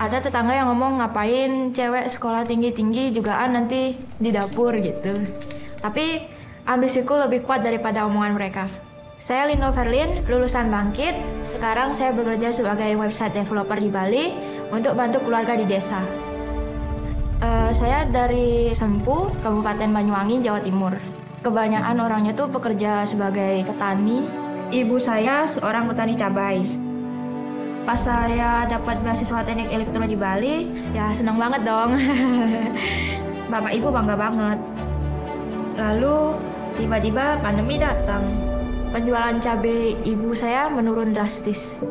Ada tetangga yang ngomong ngapain cewek sekolah tinggi-tinggi jugaan nanti di dapur gitu. Tapi ambisiku lebih kuat daripada omongan mereka. Saya Lino Verlin, lulusan Bangkit. Sekarang saya bekerja sebagai website developer di Bali untuk bantu keluarga di desa. Saya dari Sempu, Kabupaten Banyuwangi, Jawa Timur. Kebanyakan orangnya tuh bekerja sebagai petani. Ibu saya seorang petani cabai. Pas saya dapat beasiswa teknik elektro di Bali, ya senang banget dong. Bapak ibu bangga banget. Lalu tiba-tiba pandemi datang. Penjualan cabai ibu saya menurun drastis.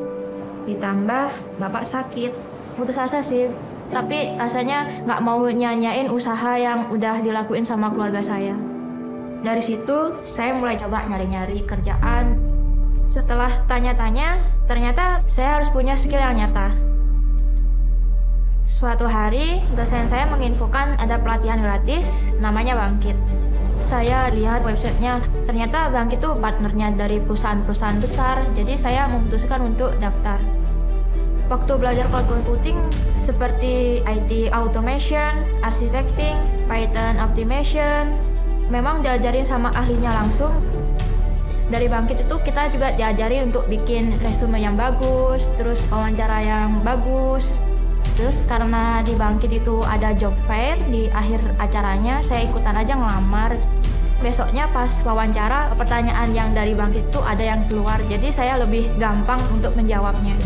Ditambah bapak sakit. Putus asa sih, tapi rasanya nggak mau nyanyain usaha yang udah dilakuin sama keluarga saya. Dari situ saya mulai coba nyari-nyari kerjaan. Setelah tanya-tanya, ternyata saya harus punya skill yang nyata. Suatu hari, dosen saya menginfokan ada pelatihan gratis, namanya Bangkit. Saya lihat websitenya, ternyata Bangkit itu partnernya dari perusahaan-perusahaan besar, jadi saya memutuskan untuk daftar. Waktu belajar cloud computing, seperti IT automation, architecting, Python optimization, memang diajarin sama ahlinya langsung. Dari Bangkit itu kita juga diajarin untuk bikin resume yang bagus, terus wawancara yang bagus. Terus karena di Bangkit itu ada job fair, di akhir acaranya saya ikutan aja ngelamar. Besoknya pas wawancara, pertanyaan yang dari Bangkit itu ada yang keluar, jadi saya lebih gampang untuk menjawabnya.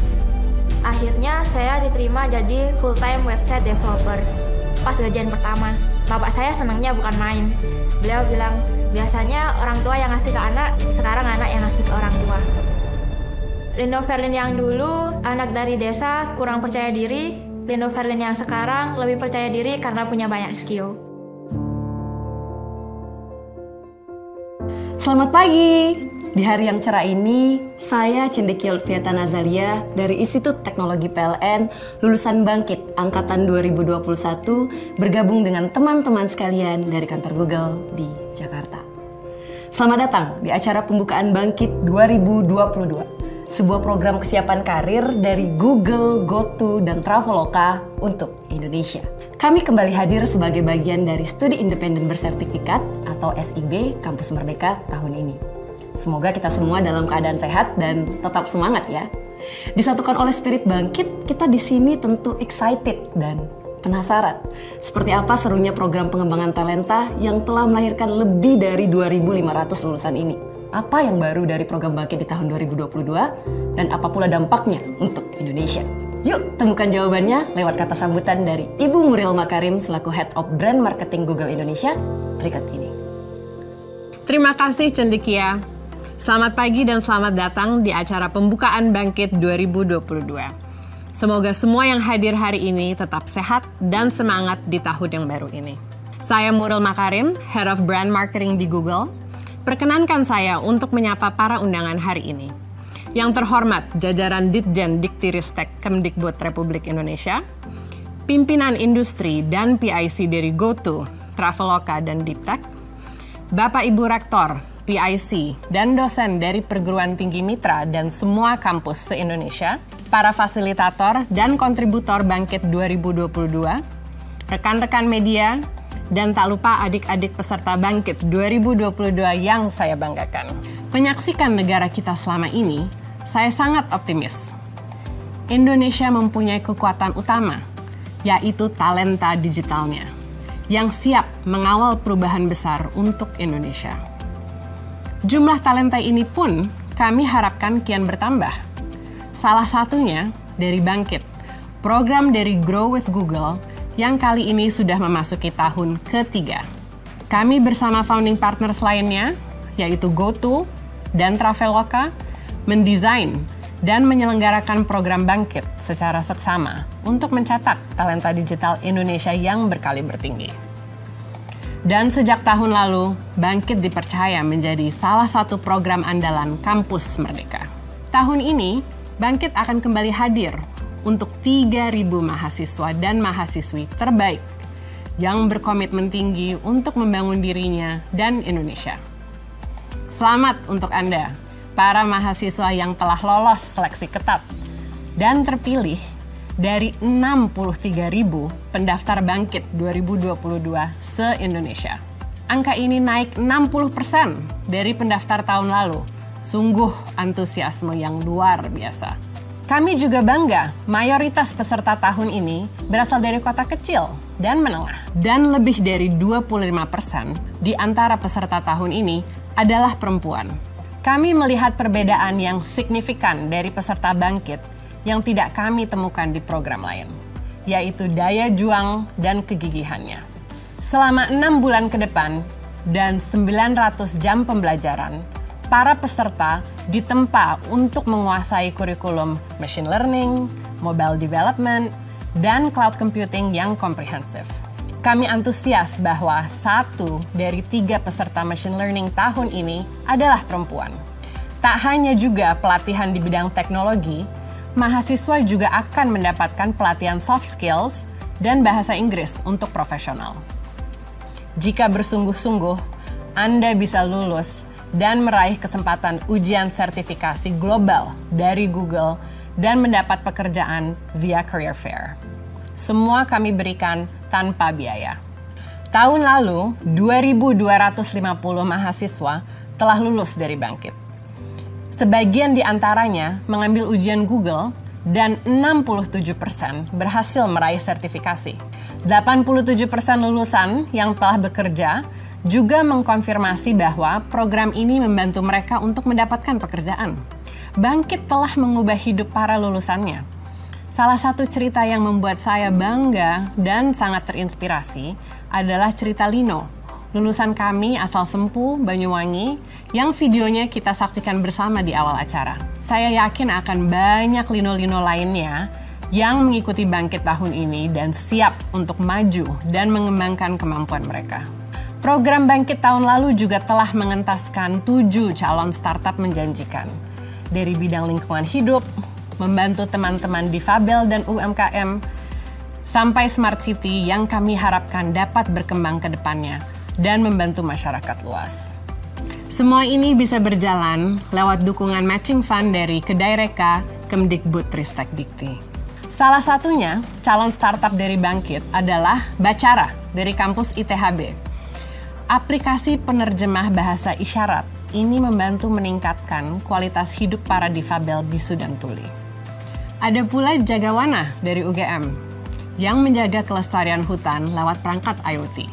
Akhirnya saya diterima jadi full-time website developer. Pas gajian pertama, bapak saya senangnya bukan main. Beliau bilang, biasanya orang tua yang ngasih ke anak, sekarang anak yang ngasih ke orang tua. Lino Verlin yang dulu, anak dari desa, kurang percaya diri. Lino Verlin yang sekarang lebih percaya diri karena punya banyak skill. Selamat pagi! Di hari yang cerah ini, saya Cendekia Lutfiata Nazalia dari Institut Teknologi PLN, lulusan Bangkit Angkatan 2021, bergabung dengan teman-teman sekalian dari kantor Google di Jakarta. Selamat datang di acara pembukaan Bangkit 2022, sebuah program kesiapan karir dari Google, GoTo, dan Traveloka untuk Indonesia. Kami kembali hadir sebagai bagian dari Studi Independen Bersertifikat atau SIB Kampus Merdeka tahun ini. Semoga kita semua dalam keadaan sehat dan tetap semangat ya. Disatukan oleh spirit Bangkit, kita di sini tentu excited dan penasaran. Seperti apa serunya program pengembangan talenta yang telah melahirkan lebih dari 2.500 lulusan ini. Apa yang baru dari program Bangkit di tahun 2022 dan apa pula dampaknya untuk Indonesia. Yuk temukan jawabannya lewat kata sambutan dari Ibu Muriel Makarim selaku Head of Brand Marketing Google Indonesia berikut ini. Terima kasih Cendekia. Selamat pagi dan selamat datang di acara pembukaan Bangkit 2022. Semoga semua yang hadir hari ini tetap sehat dan semangat di tahun yang baru ini. Saya Muriel Makarim, Head of Brand Marketing di Google. Perkenankan saya untuk menyapa para undangan hari ini. Yang terhormat jajaran Ditjen Diktiristek Kemdikbud Republik Indonesia, pimpinan industri dan PIC dari GoTo, Traveloka, dan Diptek, Bapak Ibu Rektor, PIC, dan dosen dari perguruan tinggi mitra dan semua kampus se-Indonesia, para fasilitator dan kontributor Bangkit 2022, rekan-rekan media, dan tak lupa adik-adik peserta Bangkit 2022 yang saya banggakan. Menyaksikan negara kita selama ini, saya sangat optimis. Indonesia mempunyai kekuatan utama, yaitu talenta digitalnya, yang siap mengawal perubahan besar untuk Indonesia. Jumlah talenta ini pun kami harapkan kian bertambah. Salah satunya dari Bangkit, program dari Grow with Google yang kali ini sudah memasuki tahun ketiga. Kami bersama founding partners lainnya, yaitu GoTo dan Traveloka, mendesain dan menyelenggarakan program Bangkit secara seksama untuk mencetak talenta digital Indonesia yang berkaliber tinggi. Dan sejak tahun lalu, Bangkit dipercaya menjadi salah satu program andalan Kampus Merdeka. Tahun ini, Bangkit akan kembali hadir untuk 3.000 mahasiswa dan mahasiswi terbaik yang berkomitmen tinggi untuk membangun dirinya dan Indonesia. Selamat untuk Anda, para mahasiswa yang telah lolos seleksi ketat dan terpilih dari 63.000 pendaftar Bangkit 2022 se-Indonesia. Angka ini naik 60% dari pendaftar tahun lalu. Sungguh antusiasme yang luar biasa. Kami juga bangga, mayoritas peserta tahun ini berasal dari kota kecil dan menengah. Dan lebih dari 25% di antara peserta tahun ini adalah perempuan. Kami melihat perbedaan yang signifikan dari peserta Bangkit yang tidak kami temukan di program lain, yaitu daya juang dan kegigihannya. Selama 6 bulan ke depan dan 900 jam pembelajaran, para peserta ditempa untuk menguasai kurikulum machine learning, mobile development, dan cloud computing yang komprehensif. Kami antusias bahwa 1 dari 3 peserta machine learning tahun ini adalah perempuan. Tak hanya juga pelatihan di bidang teknologi, mahasiswa juga akan mendapatkan pelatihan soft skills dan bahasa Inggris untuk profesional. Jika bersungguh-sungguh, Anda bisa lulus dan meraih kesempatan ujian sertifikasi global dari Google dan mendapat pekerjaan via Career Fair. Semua kami berikan tanpa biaya. Tahun lalu, 2.250 mahasiswa telah lulus dari Bangkit. Sebagian di antaranya mengambil ujian Google dan 67% berhasil meraih sertifikasi. 87% lulusan yang telah bekerja juga mengkonfirmasi bahwa program ini membantu mereka untuk mendapatkan pekerjaan. Bangkit telah mengubah hidup para lulusannya. Salah satu cerita yang membuat saya bangga dan sangat terinspirasi adalah cerita Lino, lulusan kami asal Sempu, Banyuwangi, yang videonya kita saksikan bersama di awal acara. Saya yakin akan banyak Lino-Lino lainnya yang mengikuti Bangkit tahun ini dan siap untuk maju dan mengembangkan kemampuan mereka. Program Bangkit tahun lalu juga telah mengentaskan 7 calon startup menjanjikan. Dari bidang lingkungan hidup, membantu teman-teman difabel dan UMKM, sampai Smart City yang kami harapkan dapat berkembang ke depannya dan membantu masyarakat luas. Semua ini bisa berjalan lewat dukungan matching fund dari Kedaireka Kemdikbudristek Dikti. Salah satunya, calon startup dari Bangkit adalah Bacara dari kampus ITHB. Aplikasi penerjemah bahasa isyarat ini membantu meningkatkan kualitas hidup para difabel bisu dan tuli. Ada pula Jagawana dari UGM yang menjaga kelestarian hutan lewat perangkat IoT.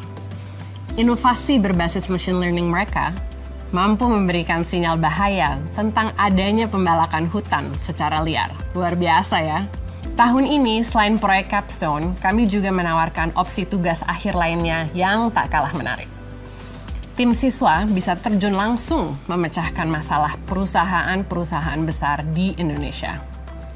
Inovasi berbasis machine learning mereka mampu memberikan sinyal bahaya tentang adanya pembalakan hutan secara liar. Luar biasa ya. Tahun ini, selain proyek Capstone, kami juga menawarkan opsi tugas akhir lainnya yang tak kalah menarik. Tim siswa bisa terjun langsung memecahkan masalah perusahaan-perusahaan besar di Indonesia.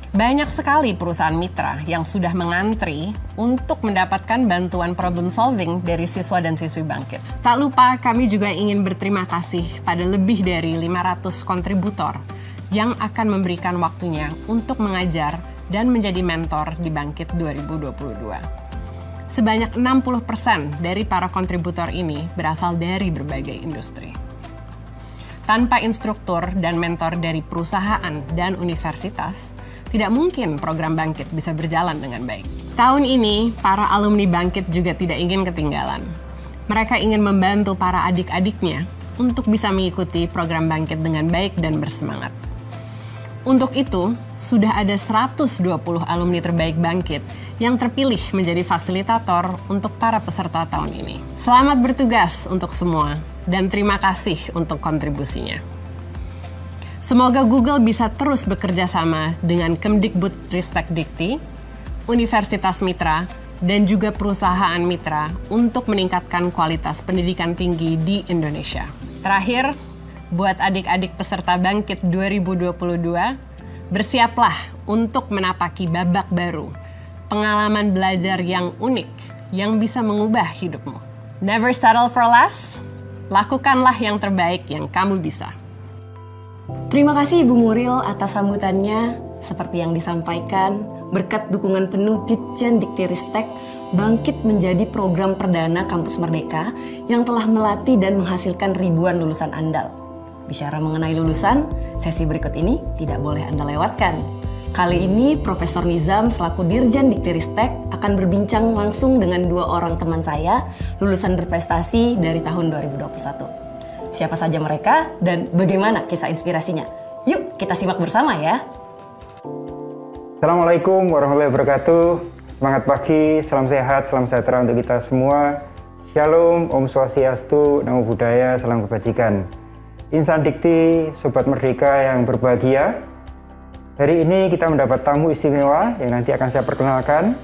Banyak sekali perusahaan mitra yang sudah mengantri untuk mendapatkan bantuan problem solving dari siswa dan siswi Bangkit. Tak lupa, kami juga ingin berterima kasih pada lebih dari 500 kontributor yang akan memberikan waktunya untuk mengajar dan menjadi mentor di Bangkit 2022. Sebanyak 60% dari para kontributor ini berasal dari berbagai industri. Tanpa instruktur dan mentor dari perusahaan dan universitas, tidak mungkin program Bangkit bisa berjalan dengan baik. Tahun ini, para alumni Bangkit juga tidak ingin ketinggalan. Mereka ingin membantu para adik-adiknya untuk bisa mengikuti program Bangkit dengan baik dan bersemangat. Untuk itu, sudah ada 120 alumni terbaik Bangkit yang terpilih menjadi fasilitator untuk para peserta tahun ini. Selamat bertugas untuk semua, dan terima kasih untuk kontribusinya. Semoga Google bisa terus bekerja sama dengan Kemdikbudristek Dikti, Universitas Mitra, dan juga perusahaan mitra untuk meningkatkan kualitas pendidikan tinggi di Indonesia. Terakhir, buat adik-adik peserta Bangkit 2022, bersiaplah untuk menapaki babak baru, pengalaman belajar yang unik yang bisa mengubah hidupmu. Never settle for less, lakukanlah yang terbaik yang kamu bisa. Terima kasih Ibu Muril atas sambutannya. Seperti yang disampaikan, berkat dukungan penuh Ditjen Diktiristek, Bangkit menjadi program perdana Kampus Merdeka yang telah melatih dan menghasilkan ribuan lulusan andal. Bicara mengenai lulusan, sesi berikut ini tidak boleh Anda lewatkan. Kali ini Profesor Nizam selaku Dirjen Diktiristek akan berbincang langsung dengan 2 orang teman saya lulusan berprestasi dari tahun 2021. Siapa saja mereka dan bagaimana kisah inspirasinya? Yuk kita simak bersama ya. Assalamualaikum warahmatullahi wabarakatuh. Semangat pagi, salam sehat, salam sejahtera untuk kita semua. Shalom, Om Swastiastu, Namo Buddhaya, salam kebajikan. Insan Dikti, Sobat Merdeka yang berbahagia. Hari ini kita mendapat tamu istimewa yang nanti akan saya perkenalkan.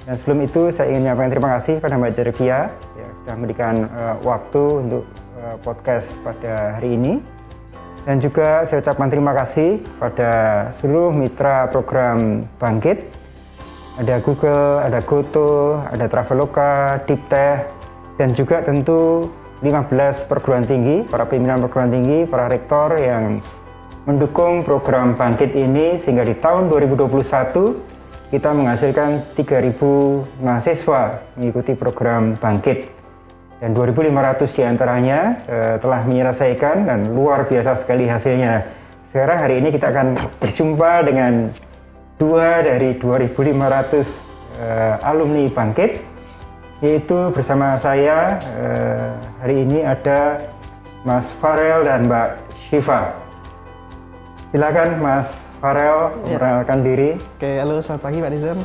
Dan sebelum itu saya ingin menyampaikan terima kasih pada Mbak Cervia yang sudah memberikan waktu untuk podcast pada hari ini. Dan juga saya ucapkan terima kasih pada seluruh mitra program Bangkit. Ada Google, ada Goto, ada Traveloka, Diptech, dan juga tentu 15 perguruan tinggi, para pimpinan perguruan tinggi, para rektor yang mendukung program Bangkit ini sehingga di tahun 2021 kita menghasilkan 3.000 mahasiswa mengikuti program Bangkit dan 2.500 diantaranya telah menyelesaikan dan luar biasa sekali hasilnya. Sekarang hari ini kita akan berjumpa dengan 2 dari 2.500 alumni Bangkit, yaitu bersama saya hari ini ada Mas Farel dan Mbak Syifa. Silakan Mas Farel memperkenalkan diri. Oke, halo selamat pagi Pak Nizam.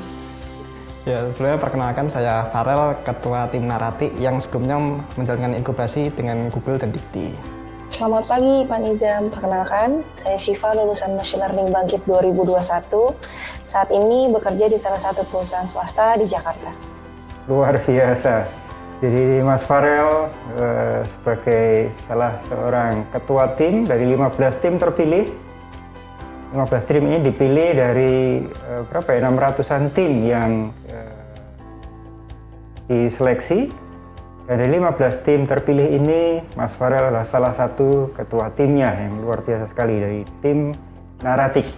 Ya, sebelumnya perkenalkan saya Farel, Ketua Tim Narati yang sebelumnya menjalankan inkubasi dengan Google dan Dikti. Selamat pagi Pak Nizam, perkenalkan saya Syifa, lulusan Machine Learning Bangkit 2021. Saat ini bekerja di salah satu perusahaan swasta di Jakarta. Luar biasa. Jadi Mas Farel sebagai salah seorang ketua tim dari 15 tim terpilih. 15 tim ini dipilih dari 600-an tim yang diseleksi. Dari 15 tim terpilih ini, Mas Farel adalah salah satu ketua timnya yang luar biasa sekali dari tim Naratik.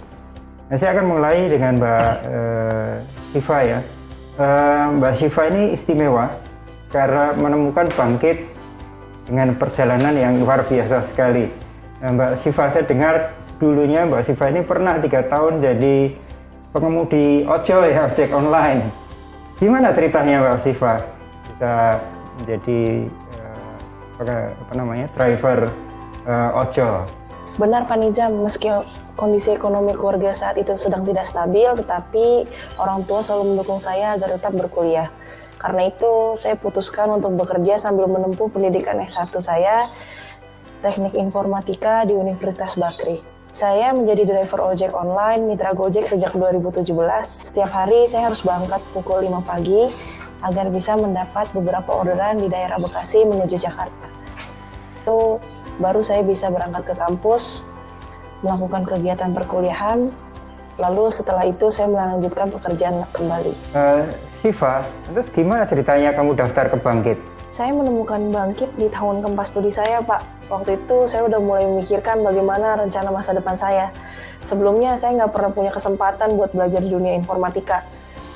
Nah, saya akan mulai dengan Mbak Syifa ya. Mbak Syifa ini istimewa karena menemukan Bangkit dengan perjalanan yang luar biasa sekali. Nah, Mbak Syifa, saya dengar dulunya Mbak Syifa ini pernah 3 tahun jadi pengemudi ojol ya, ojek online. Gimana ceritanya Mbak Syifa bisa menjadi driver ojol? Benar Pak Nizam, meski kondisi ekonomi keluarga saat itu sedang tidak stabil, tetapi orang tua selalu mendukung saya agar tetap berkuliah. Karena itu, saya putuskan untuk bekerja sambil menempuh pendidikan S1 saya, Teknik Informatika di Universitas Bakri. Saya menjadi driver ojek online, mitra Gojek sejak 2017. Setiap hari saya harus berangkat pukul 5 pagi agar bisa mendapat beberapa orderan di daerah Bekasi menuju Jakarta. Itu baru saya bisa berangkat ke kampus, melakukan kegiatan perkuliahan, lalu setelah itu saya melanjutkan pekerjaan kembali. Syifa, terus gimana ceritanya kamu daftar ke Bangkit? Saya menemukan Bangkit di tahun keempat studi saya, Pak. Waktu itu saya udah mulai memikirkan bagaimana rencana masa depan saya. Sebelumnya saya nggak pernah punya kesempatan buat belajar di dunia informatika.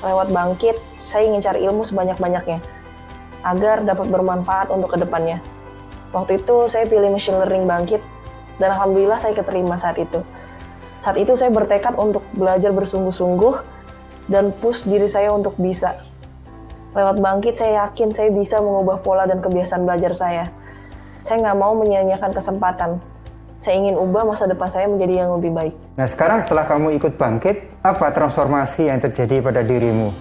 Lewat Bangkit, saya ingin cari ilmu sebanyak-banyaknya, agar dapat bermanfaat untuk kedepannya. Waktu itu saya pilih Machine Learning Bangkit, dan alhamdulillah saya keterima saat itu. Saat itu saya bertekad untuk belajar bersungguh-sungguh dan push diri saya untuk bisa. Lewat Bangkit saya yakin saya bisa mengubah pola dan kebiasaan belajar saya. Saya nggak mau menyia-nyiakan kesempatan. Saya ingin ubah masa depan saya menjadi yang lebih baik. Nah, sekarang setelah kamu ikut Bangkit, apa transformasi yang terjadi pada dirimu?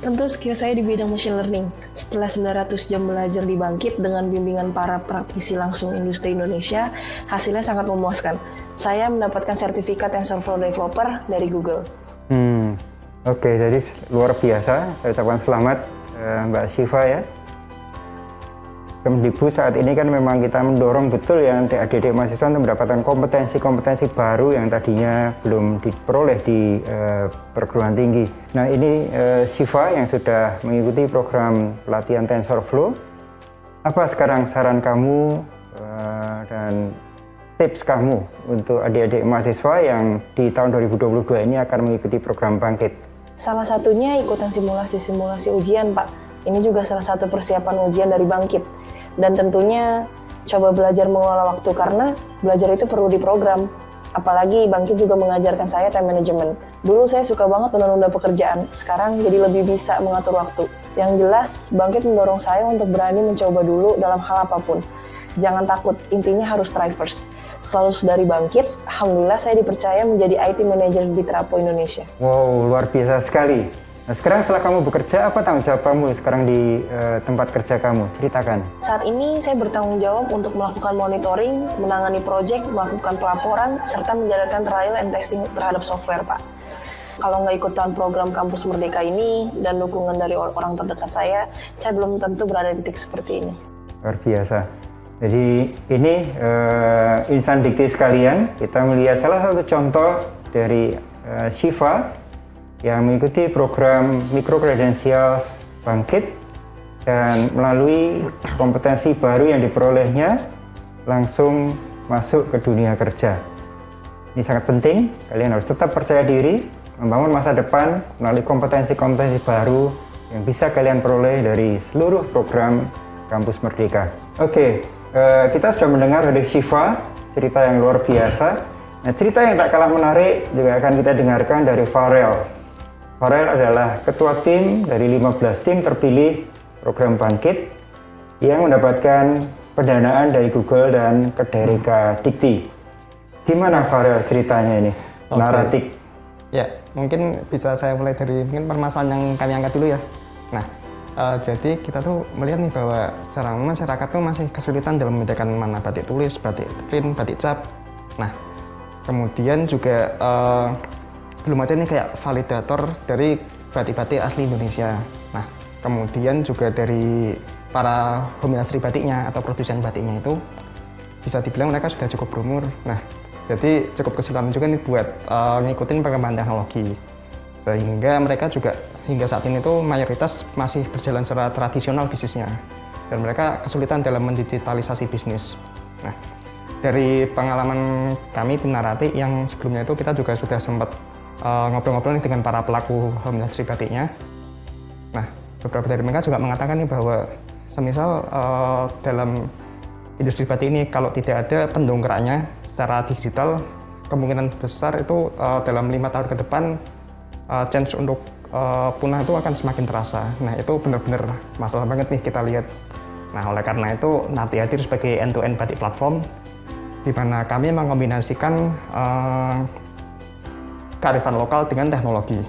Tentu skill saya di bidang machine learning. Setelah 900 jam belajar di Bangkit dengan bimbingan para praktisi langsung industri Indonesia, hasilnya sangat memuaskan. Saya mendapatkan sertifikat TensorFlow Developer dari Google. Oke, jadi luar biasa. Saya ucapkan selamat Mbak Syifa ya. Kemdikbud saat ini kan memang kita mendorong betul ya adik-adik mahasiswa untuk mendapatkan kompetensi-kompetensi baru yang tadinya belum diperoleh di perguruan tinggi. Nah ini Syifa yang sudah mengikuti program pelatihan TensorFlow. Apa sekarang saran kamu dan tips kamu untuk adik-adik mahasiswa yang di tahun 2022 ini akan mengikuti program Bangkit? Salah satunya ikutan simulasi-simulasi ujian, Pak. Ini juga salah satu persiapan ujian dari Bangkit. Dan tentunya coba belajar mengelola waktu karena belajar itu perlu diprogram. Apalagi Bangkit juga mengajarkan saya time management. Dulu saya suka banget menunda pekerjaan, sekarang jadi lebih bisa mengatur waktu. Yang jelas, Bangkit mendorong saya untuk berani mencoba dulu dalam hal apapun. Jangan takut, intinya harus try first. Selalu dari Bangkit, alhamdulillah saya dipercaya menjadi IT Manager di Trapo Indonesia. Wow, luar biasa sekali. Nah, sekarang setelah kamu bekerja, apa tanggung jawab kamu sekarang di tempat kerja kamu? Ceritakan. Saat ini saya bertanggung jawab untuk melakukan monitoring, menangani proyek, melakukan pelaporan, serta menjalankan trial and testing terhadap software, Pak. Kalau nggak ikutan program Kampus Merdeka ini dan dukungan dari orang terdekat saya belum tentu berada di titik seperti ini. Luar biasa. Jadi ini insan dikti sekalian, kita melihat salah satu contoh dari Syifa yang mengikuti program Micro-Credentials Bangkit dan melalui kompetensi baru yang diperolehnya langsung masuk ke dunia kerja. Ini sangat penting, kalian harus tetap percaya diri, membangun masa depan melalui kompetensi-kompetensi baru yang bisa kalian peroleh dari seluruh program Kampus Merdeka. Oke, kita sudah mendengar dari Syifa, cerita yang luar biasa. Nah, cerita yang tak kalah menarik juga akan kita dengarkan dari Farel. Farel adalah ketua tim dari 15 tim terpilih program Bangkit yang mendapatkan pendanaan dari Google dan Kederika Dikti. Gimana Farel ceritanya ini? Naratik. Ya, mungkin bisa saya mulai dari mungkin permasalahan yang kami angkat dulu ya. Nah, jadi kita tuh melihat nih bahwa secara umum masyarakat tuh masih kesulitan dalam membedakan mana batik tulis, batik print, batik cap. Nah, kemudian juga belum ada nih kayak validator dari batik-batik asli Indonesia. Nah, kemudian juga dari para home industry batiknya atau produsen batiknya itu bisa dibilang mereka sudah cukup berumur. Nah, jadi cukup kesulitan juga nih buat ngikutin perkembangan teknologi. Sehingga mereka juga hingga saat ini tuh mayoritas masih berjalan secara tradisional bisnisnya. Dan mereka kesulitan dalam mendigitalisasi bisnis. Nah, dari pengalaman kami tim Narati yang sebelumnya itu kita juga sudah sempat ngobrol-ngobrol nih dengan para pelaku home industry batiknya. Nah, beberapa dari mereka juga mengatakan nih bahwa semisal dalam industri batik ini kalau tidak ada pendongkraknya secara digital, kemungkinan besar itu dalam 5 tahun ke depan chance untuk punah itu akan semakin terasa. Nah, itu benar-benar masalah banget nih kita lihat. Nah, oleh karena itu Narti hadir sebagai end-to-end batik platform di mana kami mengombinasikan kearifan lokal dengan teknologi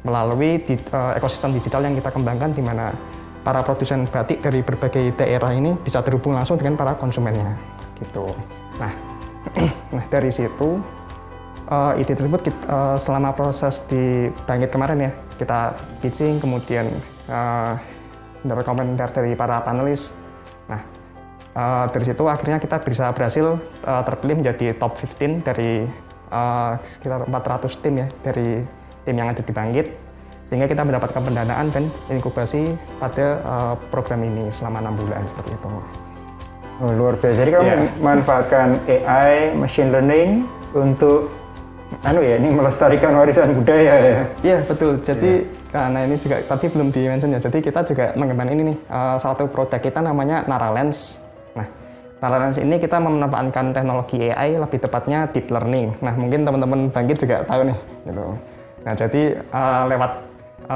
melalui ekosistem digital yang kita kembangkan di mana para produsen batik dari berbagai daerah ini bisa terhubung langsung dengan para konsumennya gitu. Nah, dari situ ide tersebut selama proses di Bangkit kemarin ya kita pitching, kemudian mendapat komentar dari para panelis. Nah, dari situ akhirnya kita bisa berhasil terpilih menjadi top 15 dari sekitar 400 tim ya dari tim yang ada di Bangkit, sehingga kita mendapatkan pendanaan dan inkubasi pada program ini selama 6 bulan seperti itu. Oh, luar biasa. Jadi kamu manfaatkan AI, machine learning untuk ini melestarikan warisan budaya ya? Iya betul. Jadi karena ini juga tadi belum di-mention ya. Jadi kita juga mengembangkan ini nih salah satu proyek kita namanya Naralens. Nah, Naralens ini kita memanfaatkan teknologi AI, lebih tepatnya deep learning. Nah, mungkin teman-teman Bangkit juga tahu nih. Gitu. Nah, jadi lewat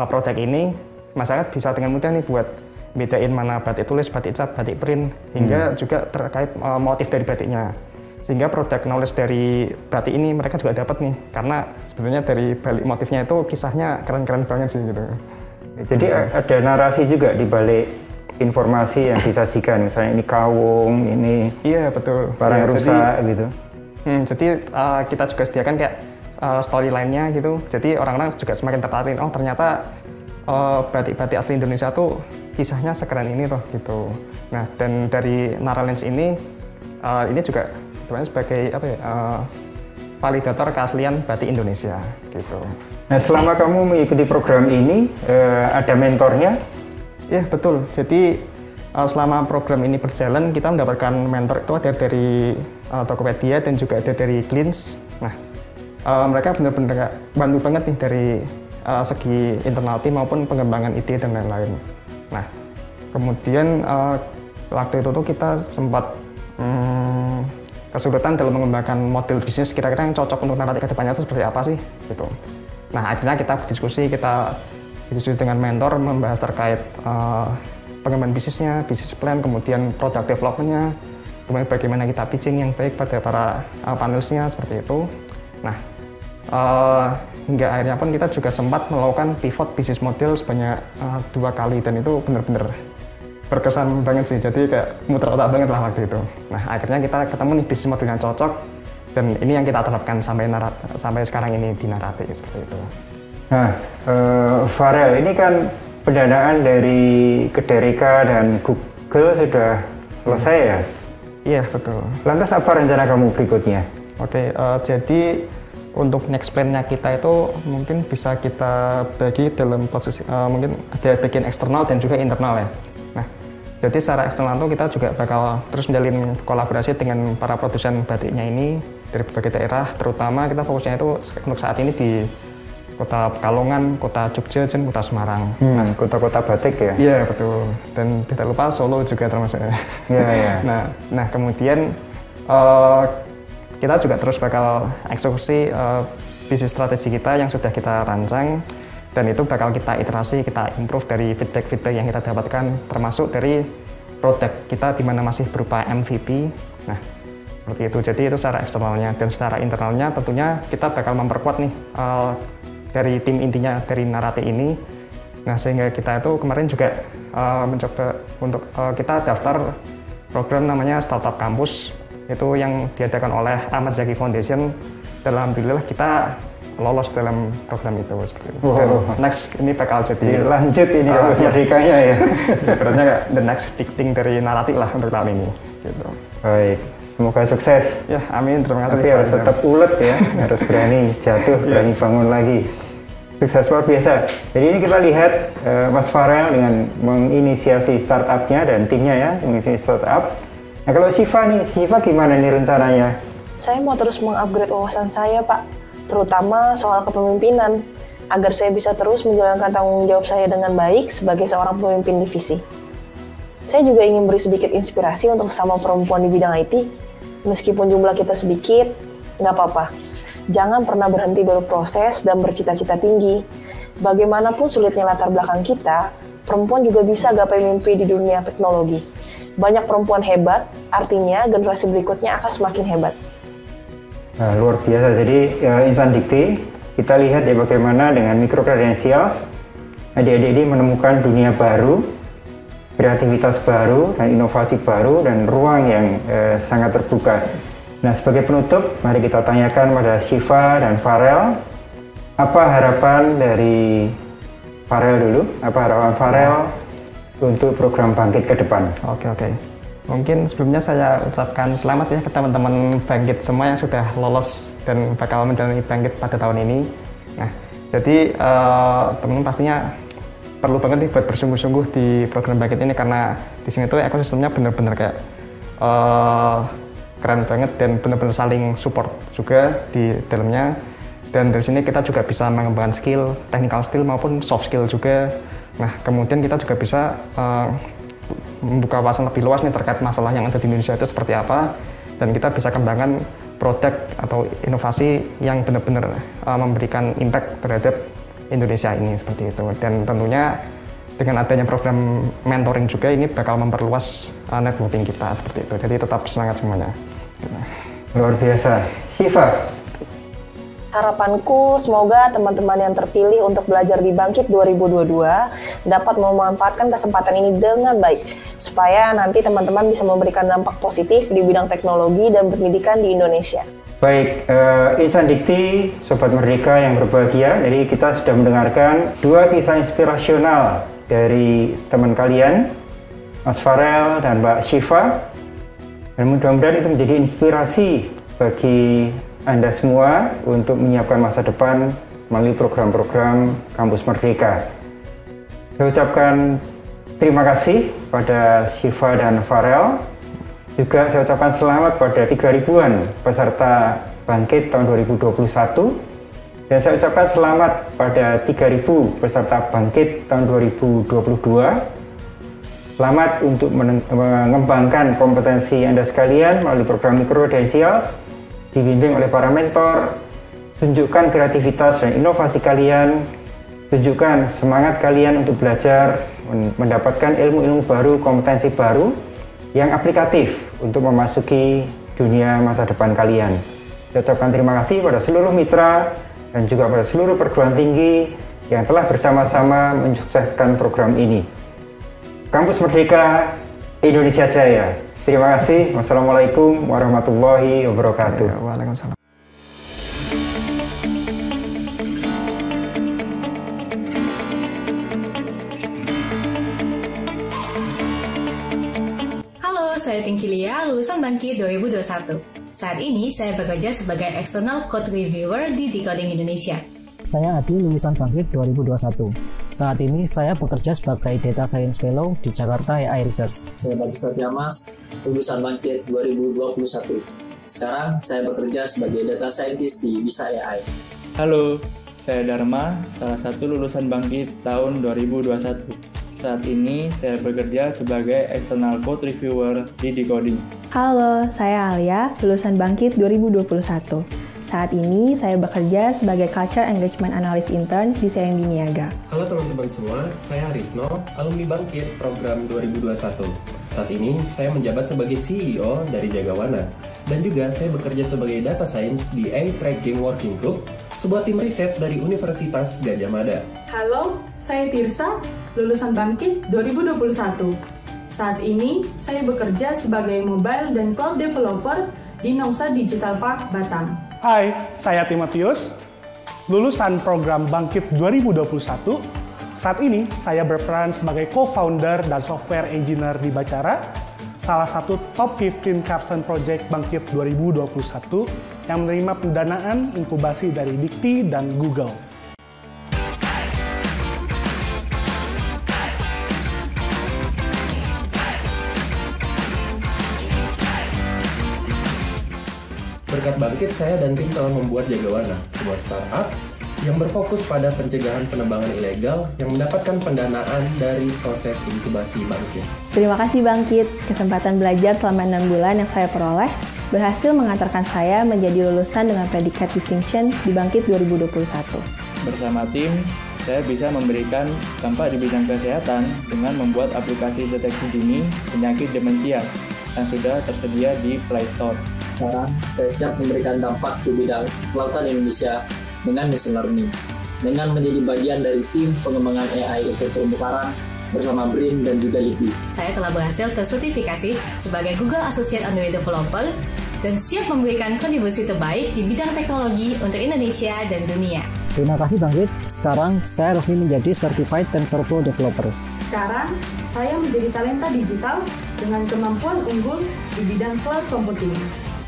proyek ini masyarakat bisa dengan mudah nih buat bedain mana batik tulis, batik cap, batik print, hingga juga terkait motif dari batiknya. Sehingga produk knowledge dari batik ini mereka juga dapat nih, karena sebenarnya dari balik motifnya itu kisahnya keren-keren banget sih gitu. Jadi ada narasi juga di balik informasi yang disajikan, misalnya ini kawung, ini betul barang rusak gitu. Jadi kita juga sediakan kayak storyline-nya gitu. Jadi orang-orang juga semakin tertarik. Oh ternyata batik-batik asli Indonesia tuh kisahnya sekeren ini tuh gitu. Nah dan dari Naralens ini juga sebagai validator keaslian batik Indonesia gitu. Nah selama kamu mengikuti program ini ada mentornya? Iya betul. Jadi selama program ini berjalan kita mendapatkan mentor itu ada dari Tokopedia dan juga ada dari Glins. Nah mereka benar-benar bantu banget nih dari segi internal tim maupun pengembangan ide dan lain-lain. Nah kemudian waktu itu tuh kita sempat kesulitan dalam mengembangkan model bisnis kira-kira yang cocok untuk Narati ke depannya itu seperti apa sih gitu. Nah akhirnya kita diskusi dengan mentor membahas terkait pengembangan bisnisnya, bisnis plan, kemudian product development-nya, kemudian bagaimana kita pitching yang baik pada para panelisnya seperti itu. Nah hingga akhirnya pun kita juga sempat melakukan pivot bisnis model sebanyak 2 kali dan itu benar-benar berkesan banget sih, jadi kayak muter otak banget lah waktu itu. Nah akhirnya kita ketemu nih bisnis model yang cocok dan ini yang kita terapkan sampai sekarang ini di Narati seperti itu. Nah, Farel, ini kan pendanaan dari Kederika dan Google sudah selesai ya? Iya betul. Lantas apa rencana kamu berikutnya? Oke, jadi untuk next plan-nya kita itu mungkin bisa kita bagi dalam posisi mungkin ada bagian eksternal dan juga internal ya. Nah, jadi secara eksternal itu kita juga bakal terus menjalin kolaborasi dengan para produsen batiknya ini dari berbagai daerah, terutama kita fokusnya itu untuk saat ini di Kota Pekalongan, Kota Jogja, dan Kota Semarang. Nah, kota-kota batik ya? Iya betul. Dan tidak lupa Solo juga termasuk. Iya iya. Nah kemudian kita juga terus bakal eksekusi bisnis strategi kita yang sudah kita rancang dan itu bakal kita iterasi, kita improve dari feedback yang kita dapatkan termasuk dari produk kita di mana masih berupa MVP. Nah, seperti itu. Jadi itu secara eksternalnya dan secara internalnya tentunya kita bakal memperkuat nih dari tim intinya dari Narati ini. Nah, sehingga kita itu kemarin juga mencoba untuk kita daftar program namanya Startup Campus. Itu yang diadakan oleh Ahmad Zaki Foundation dan alhamdulillah kita lolos dalam program itu seperti itu. Dan next ini bakal jadi lanjut ini kampus merdekanya ya. Ibaratnya kayak the next big thing dari Narati lah untuk tahun ini. Gitu. Baik, semoga sukses. Ya, amin. Terima kasih. Tapi harus tetap ulet ya, harus berani jatuh, berani bangun lagi. Sukses luar biasa. Jadi ini kita lihat Mas Farel dengan menginisiasi startupnya dan timnya ya, menginisiasi startup. Nah kalau Syifa nih, Syifa gimana nih rencananya? Saya mau terus mengupgrade wawasan saya, Pak, terutama soal kepemimpinan, agar saya bisa terus menjalankan tanggung jawab saya dengan baik sebagai seorang pemimpin divisi. Saya juga ingin beri sedikit inspirasi untuk sesama perempuan di bidang IT. Meskipun jumlah kita sedikit, nggak apa-apa. Jangan pernah berhenti berproses dan bercita-cita tinggi. Bagaimanapun sulitnya latar belakang kita, perempuan juga bisa gapai mimpi di dunia teknologi. Banyak perempuan hebat, artinya generasi berikutnya akan semakin hebat. Nah, luar biasa. Jadi Insan Dikti, kita lihat ya bagaimana dengan micro credentials, adik-adik ini menemukan dunia baru, kreativitas baru, dan inovasi baru, dan ruang yang sangat terbuka. Nah, sebagai penutup, mari kita tanyakan pada Syifa dan Farel, apa harapan dari Farel dulu? Apa harapan Farel untuk program Bangkit ke depan? Oke. Mungkin sebelumnya saya ucapkan selamat ya ke teman-teman Bangkit semua yang sudah lolos dan bakal menjalani Bangkit pada tahun ini. Nah, jadi teman-teman pastinya perlu banget nih buat bersungguh-sungguh di program Bangkit ini karena di sini tuh ekosistemnya benar-benar kayak keren banget dan benar-benar saling support juga di dalamnya. Dan dari sini kita juga bisa mengembangkan skill, technical skill maupun soft skill juga. Nah, kemudian kita juga bisa membuka wawasan lebih luas nih terkait masalah yang ada di Indonesia itu seperti apa. Dan kita bisa kembangkan produk atau inovasi yang benar-benar memberikan impact terhadap Indonesia ini seperti itu. Dan tentunya dengan adanya program mentoring juga ini bakal memperluas networking kita seperti itu. Jadi tetap semangat semuanya. Luar biasa. Syifa? Harapanku semoga teman-teman yang terpilih untuk belajar di Bangkit 2022 dapat memanfaatkan kesempatan ini dengan baik, supaya nanti teman-teman bisa memberikan dampak positif di bidang teknologi dan pendidikan di Indonesia. Baik, Insan Dikti, Sobat Merdeka yang berbahagia, jadi kita sudah mendengarkan 2 kisah inspirasional dari teman kalian, Mas Farel dan Mbak Syifa, dan mudah-mudahan itu menjadi inspirasi bagi Anda semua untuk menyiapkan masa depan melalui program-program Kampus Merdeka. Saya ucapkan terima kasih pada Syifa dan Farel. Juga saya ucapkan selamat pada 3.000-an peserta Bangkit tahun 2021. Dan saya ucapkan selamat pada 3.000 peserta Bangkit tahun 2022. Selamat untuk mengembangkan kompetensi Anda sekalian melalui program Micro-Credentials, dibimbing oleh para mentor. Tunjukkan kreativitas dan inovasi kalian, tunjukkan semangat kalian untuk belajar, mendapatkan ilmu-ilmu baru, kompetensi baru yang aplikatif untuk memasuki dunia masa depan kalian. Saya ucapkan terima kasih pada seluruh mitra dan juga pada seluruh perguruan tinggi yang telah bersama-sama mensukseskan program ini. Kampus Merdeka Indonesia Jaya. Terima kasih. Wassalamualaikum warahmatullahi wabarakatuh. Waalaikumsalam. Halo, saya Tingki Lia, lulusan Bangkit 2021. Saat ini saya bekerja sebagai External Code Reviewer di Decoding Indonesia. Saya Adi, lulusan Bangkit 2021. Saat ini saya bekerja sebagai Data Science Fellow di Jakarta AI Research. Saya Bagi Fatiamas, lulusan Bangkit 2021. Sekarang saya bekerja sebagai Data Scientist di Bisa AI. Halo, saya Dharma, salah satu lulusan Bangkit tahun 2021. Saat ini saya bekerja sebagai External Code Reviewer di Decoding. Halo, saya Alia, lulusan Bangkit 2021. Saat ini saya bekerja sebagai Culture Engagement Analyst Intern di CMB Niaga. Halo teman-teman semua, saya Harisno, alumni Bangkit program 2021. Saat ini saya menjabat sebagai CEO dari Jagawana dan juga saya bekerja sebagai Data Science di Eye Tracking Working Group, sebuah tim riset dari Universitas Gadjah Mada. Halo, saya Tirsa, lulusan Bangkit 2021. Saat ini saya bekerja sebagai Mobile dan Cloud Developer di Nongsa Digital Park, Batam. Hai, saya Timotius, lulusan program Bangkit 2021. Saat ini saya berperan sebagai co-founder dan software engineer di Bacara, salah satu top 15 Carson Project Bangkit 2021 yang menerima pendanaan inkubasi dari Dikti dan Google. Berkat Bangkit, saya dan tim telah membuat Jagawana, sebuah startup yang berfokus pada pencegahan penebangan ilegal yang mendapatkan pendanaan dari proses inkubasi Bangkit. Terima kasih Bangkit, kesempatan belajar selama 6 bulan yang saya peroleh berhasil mengantarkan saya menjadi lulusan dengan predikat distinction di Bangkit 2021. Bersama tim, saya bisa memberikan dampak di bidang kesehatan dengan membuat aplikasi deteksi dini penyakit demensia yang sudah tersedia di Play Store. Sekarang saya siap memberikan dampak di bidang kelautan Indonesia dengan machine learning, dengan menjadi bagian dari tim pengembangan AI untuk terumbu karang bersama BRIN dan juga LIPI. Saya telah berhasil tersertifikasi sebagai Google Associate Android Developer dan siap memberikan kontribusi terbaik di bidang teknologi untuk Indonesia dan dunia. Terima kasih Bangkit, sekarang saya resmi menjadi Certified TensorFlow Developer. Sekarang saya menjadi talenta digital dengan kemampuan unggul di bidang cloud computing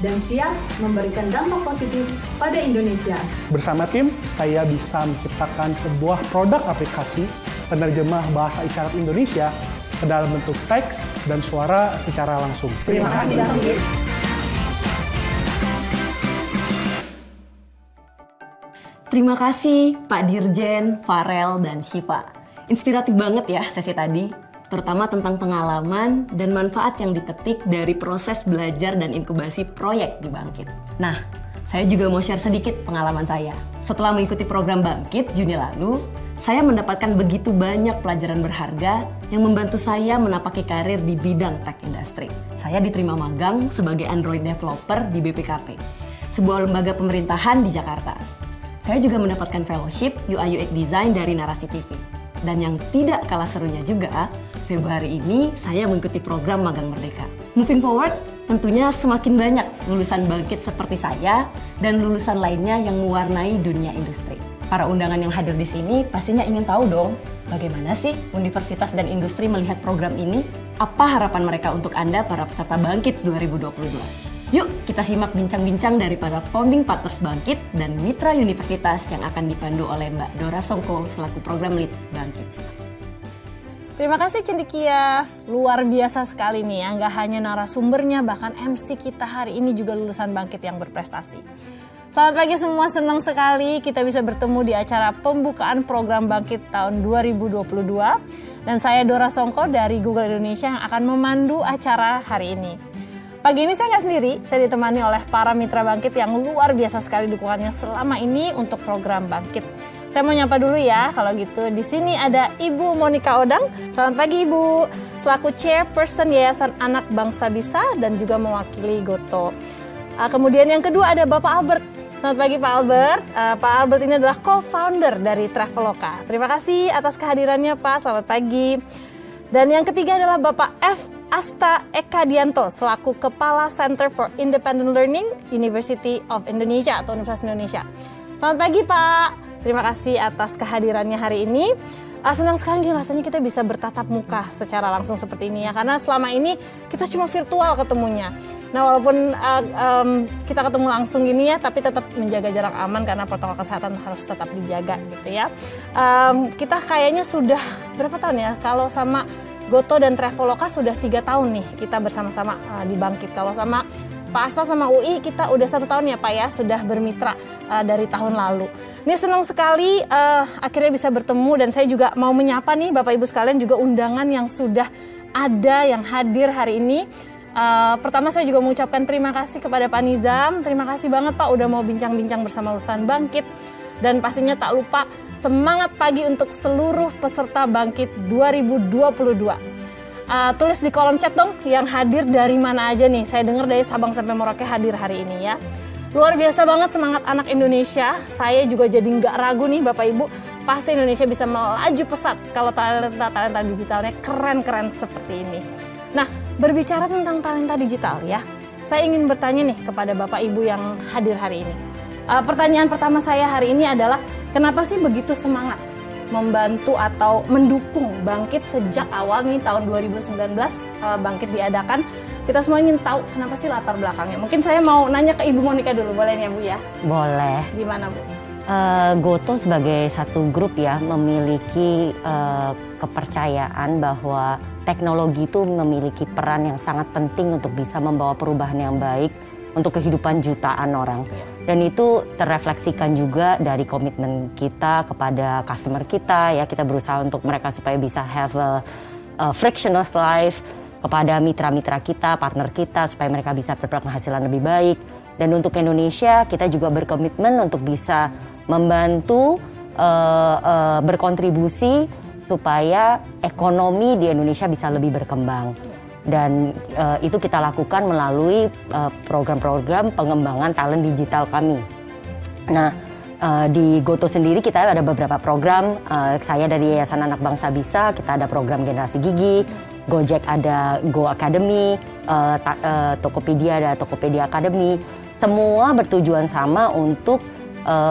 dan siap memberikan dampak positif pada Indonesia. Bersama tim, saya bisa menciptakan sebuah produk aplikasi penerjemah bahasa isyarat Indonesia ke dalam bentuk teks dan suara secara langsung. Terima kasih Bangkit. Terima kasih Pak Dirjen, Farel, dan Syifa. Inspiratif banget ya sesi tadi, terutama tentang pengalaman dan manfaat yang dipetik dari proses belajar dan inkubasi proyek di Bangkit. Nah, saya juga mau share sedikit pengalaman saya. Setelah mengikuti program Bangkit Juni lalu, saya mendapatkan begitu banyak pelajaran berharga yang membantu saya menapaki karir di bidang tech industry. Saya diterima magang sebagai Android developer di BPKP, sebuah lembaga pemerintahan di Jakarta. Saya juga mendapatkan fellowship UI UX Design dari Narasi TV. Dan yang tidak kalah serunya juga, Februari ini saya mengikuti program Magang Merdeka. Moving forward, tentunya semakin banyak lulusan Bangkit seperti saya dan lulusan lainnya yang mewarnai dunia industri. Para undangan yang hadir di sini pastinya ingin tahu dong, bagaimana sih universitas dan industri melihat program ini? Apa harapan mereka untuk Anda para peserta Bangkit 2022? Yuk kita simak bincang-bincang dari para founding partners Bangkit dan mitra universitas yang akan dipandu oleh Mbak Dora Songko selaku program lead Bangkit. Terima kasih Cendikia, luar biasa sekali nih ya, nggak hanya narasumbernya, bahkan MC kita hari ini juga lulusan Bangkit yang berprestasi. Selamat pagi semua, senang sekali kita bisa bertemu di acara pembukaan program Bangkit tahun 2022. Dan saya Dora Songko dari Google Indonesia yang akan memandu acara hari ini. Pagi ini saya nggak sendiri, saya ditemani oleh para mitra Bangkit yang luar biasa sekali dukungannya selama ini untuk program Bangkit. Saya mau nyapa dulu ya, kalau gitu di sini ada Ibu Monica Odang. Selamat pagi Ibu, selaku Chairperson Yayasan Anak Bangsa Bisa dan juga mewakili Goto. Kemudian yang kedua ada Bapak Albert. Selamat pagi Pak Albert. Pak Albert ini adalah co-founder dari Traveloka. Terima kasih atas kehadirannya Pak, selamat pagi. Dan yang ketiga adalah Bapak F. Asta Eka Dianto selaku Kepala Center for Independent Learning University of Indonesia atau Universitas Indonesia. Selamat pagi Pak, terima kasih atas kehadirannya hari ini. Senang sekali nih rasanya kita bisa bertatap muka secara langsung seperti ini ya, karena selama ini kita cuma virtual ketemunya. Nah walaupun kita ketemu langsung gini ya, tapi tetap menjaga jarak aman karena protokol kesehatan harus tetap dijaga gitu ya. Kita kayaknya sudah berapa tahun ya, kalau sama Goto dan Traveloka sudah 3 tahun nih kita bersama-sama di Bangkit. Kalau sama Pak Asta sama UI kita udah 1 tahun ya Pak ya, sudah bermitra dari tahun lalu. Ini senang sekali akhirnya bisa bertemu dan saya juga mau menyapa nih Bapak Ibu sekalian juga undangan yang sudah ada yang hadir hari ini. Pertama saya juga mengucapkan terima kasih kepada Pak Nizam, terima kasih banget Pak udah mau bincang-bincang bersama Lulusan Bangkit. Dan pastinya tak lupa semangat pagi untuk seluruh peserta Bangkit 2022. Tulis di kolom chat dong yang hadir dari mana aja nih. Saya dengar dari Sabang sampai Merauke hadir hari ini ya. Luar biasa banget semangat anak Indonesia. Saya juga jadi nggak ragu nih Bapak Ibu. Pasti Indonesia bisa melaju pesat kalau talenta digitalnya keren-keren seperti ini. Nah berbicara tentang talenta digital ya. Saya ingin bertanya nih kepada Bapak Ibu yang hadir hari ini. Pertanyaan pertama saya hari ini adalah kenapa sih begitu semangat membantu atau mendukung Bangkit sejak awal nih tahun 2019 Bangkit diadakan. Kita semua ingin tahu kenapa sih latar belakangnya. Mungkin saya mau nanya ke Ibu Monica dulu, boleh nih ya Bu ya? Boleh. Gimana Bu? Goto sebagai satu grup ya memiliki kepercayaan bahwa teknologi itu memiliki peran yang sangat penting untuk bisa membawa perubahan yang baik untuk kehidupan jutaan orang. Dan itu terrefleksikan juga dari komitmen kita kepada customer kita ya, kita berusaha untuk mereka supaya bisa have a frictionless life, kepada mitra-mitra kita, partner kita supaya mereka bisa berpenghasilan lebih baik. Dan untuk Indonesia kita juga berkomitmen untuk bisa membantu berkontribusi supaya ekonomi di Indonesia bisa lebih berkembang. Dan itu kita lakukan melalui program-program pengembangan talent digital kami. Nah, di Goto sendiri kita ada beberapa program. Saya dari Yayasan Anak Bangsa Bisa, kita ada program Generasi Gigi. Gojek ada Go Academy, Tokopedia ada Tokopedia Academy. Semua bertujuan sama untuk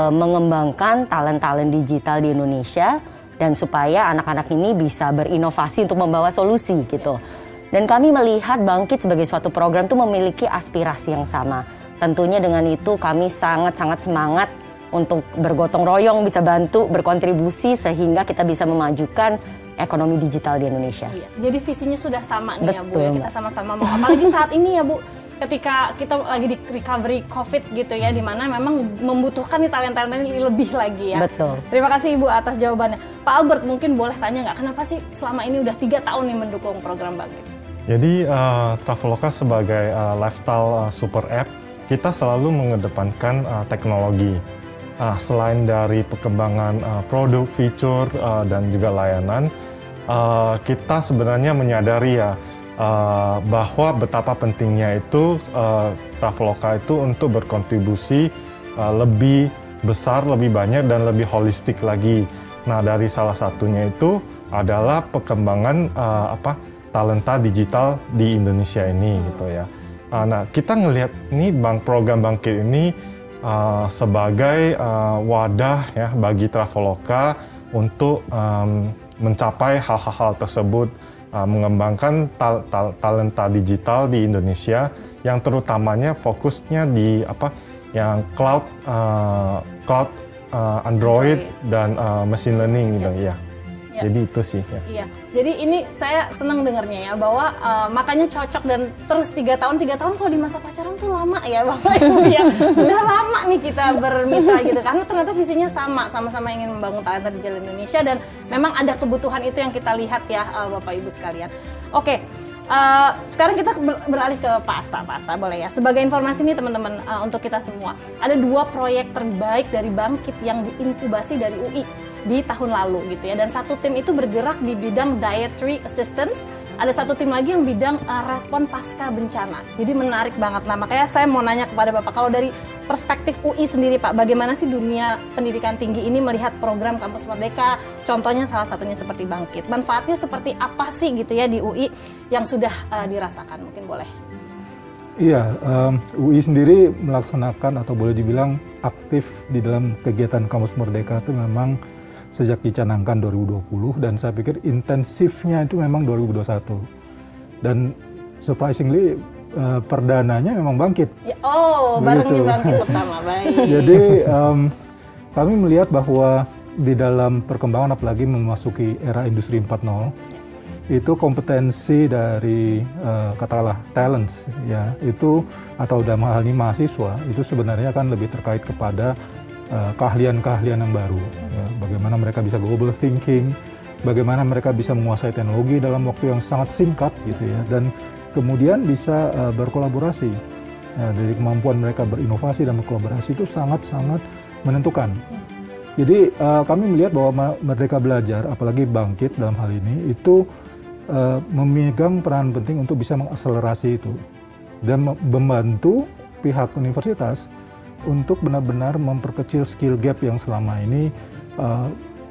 mengembangkan talent-talent digital di Indonesia dan supaya anak-anak ini bisa berinovasi untuk membawa solusi gitu. Dan kami melihat Bangkit sebagai suatu program itu memiliki aspirasi yang sama. Tentunya dengan itu kami sangat-sangat semangat untuk bergotong royong, bisa bantu, berkontribusi sehingga kita bisa memajukan ekonomi digital di Indonesia. Iya. Jadi visinya sudah sama nih ya Bu ya, kita sama-sama mau. Apalagi saat ini ya Bu, ketika kita lagi di recovery COVID gitu ya, dimana memang membutuhkan nih talent-talent ini lebih lagi ya. Betul. Terima kasih Ibu atas jawabannya. Pak Albert mungkin boleh tanya nggak, kenapa sih selama ini udah 3 tahun nih mendukung program Bangkit? Jadi Traveloka sebagai lifestyle super app, kita selalu mengedepankan teknologi. Selain dari perkembangan produk, fitur, dan juga layanan, kita sebenarnya menyadari ya bahwa betapa pentingnya itu Traveloka itu untuk berkontribusi lebih besar, lebih banyak, dan lebih holistik lagi. Nah, dari salah satunya itu adalah perkembangan talenta digital di Indonesia ini gitu ya. Nah, kita ngelihat nih program Bangkit ini sebagai wadah ya bagi Traveloka untuk mencapai hal-hal tersebut, mengembangkan talenta digital di Indonesia yang terutamanya fokusnya di yang cloud, Android dan machine learning gitu ya. Ya. Jadi itu sih ya. Iya, jadi ini saya senang dengarnya ya bahwa makanya cocok dan terus 3 tahun kalau di masa pacaran tuh lama ya Bapak Ibu ya. Sudah lama nih kita bermitra gitu karena ternyata visinya sama-sama ingin membangun talenta digital Indonesia dan memang ada kebutuhan itu yang kita lihat ya Bapak Ibu sekalian. Oke. Sekarang kita beralih ke Pak Asta boleh ya. Sebagai informasi nih teman-teman untuk kita semua, ada 2 proyek terbaik dari Bangkit yang diinkubasi dari UI di tahun lalu gitu ya. Dan satu tim itu bergerak di bidang dietary assistance, ada satu tim lagi yang bidang respon pasca bencana. Jadi menarik banget. Nah makanya saya mau nanya kepada Bapak, kalau dari perspektif UI sendiri Pak, bagaimana sih dunia pendidikan tinggi ini melihat program Kampus Merdeka? Contohnya salah satunya seperti Bangkit. Manfaatnya seperti apa sih gitu ya di UI yang sudah dirasakan? Mungkin boleh. Iya, UI sendiri melaksanakan atau boleh dibilang aktif di dalam kegiatan Kampus Merdeka itu memang sejak dicanangkan 2020 dan saya pikir intensifnya itu memang 2021 dan surprisingly perdananya memang Bangkit. Ya, bareng nih Bangkit pertama, baik. Jadi kami melihat bahwa di dalam perkembangan apalagi memasuki era industri 4.0 itu kompetensi dari katakanlah talents ya itu atau dalam hal ini mahasiswa itu sebenarnya kan lebih terkait kepada keahlian-keahlian yang baru, ya. Bagaimana mereka bisa global thinking, bagaimana mereka bisa menguasai teknologi dalam waktu yang sangat singkat gitu ya, dan kemudian bisa berkolaborasi. Ya, dari kemampuan mereka berinovasi dan berkolaborasi itu sangat-sangat menentukan. Jadi kami melihat bahwa Merdeka Belajar, apalagi Bangkit dalam hal ini, itu memegang peran penting untuk bisa mengakselerasi itu dan membantu pihak universitas untuk benar-benar memperkecil skill gap yang selama ini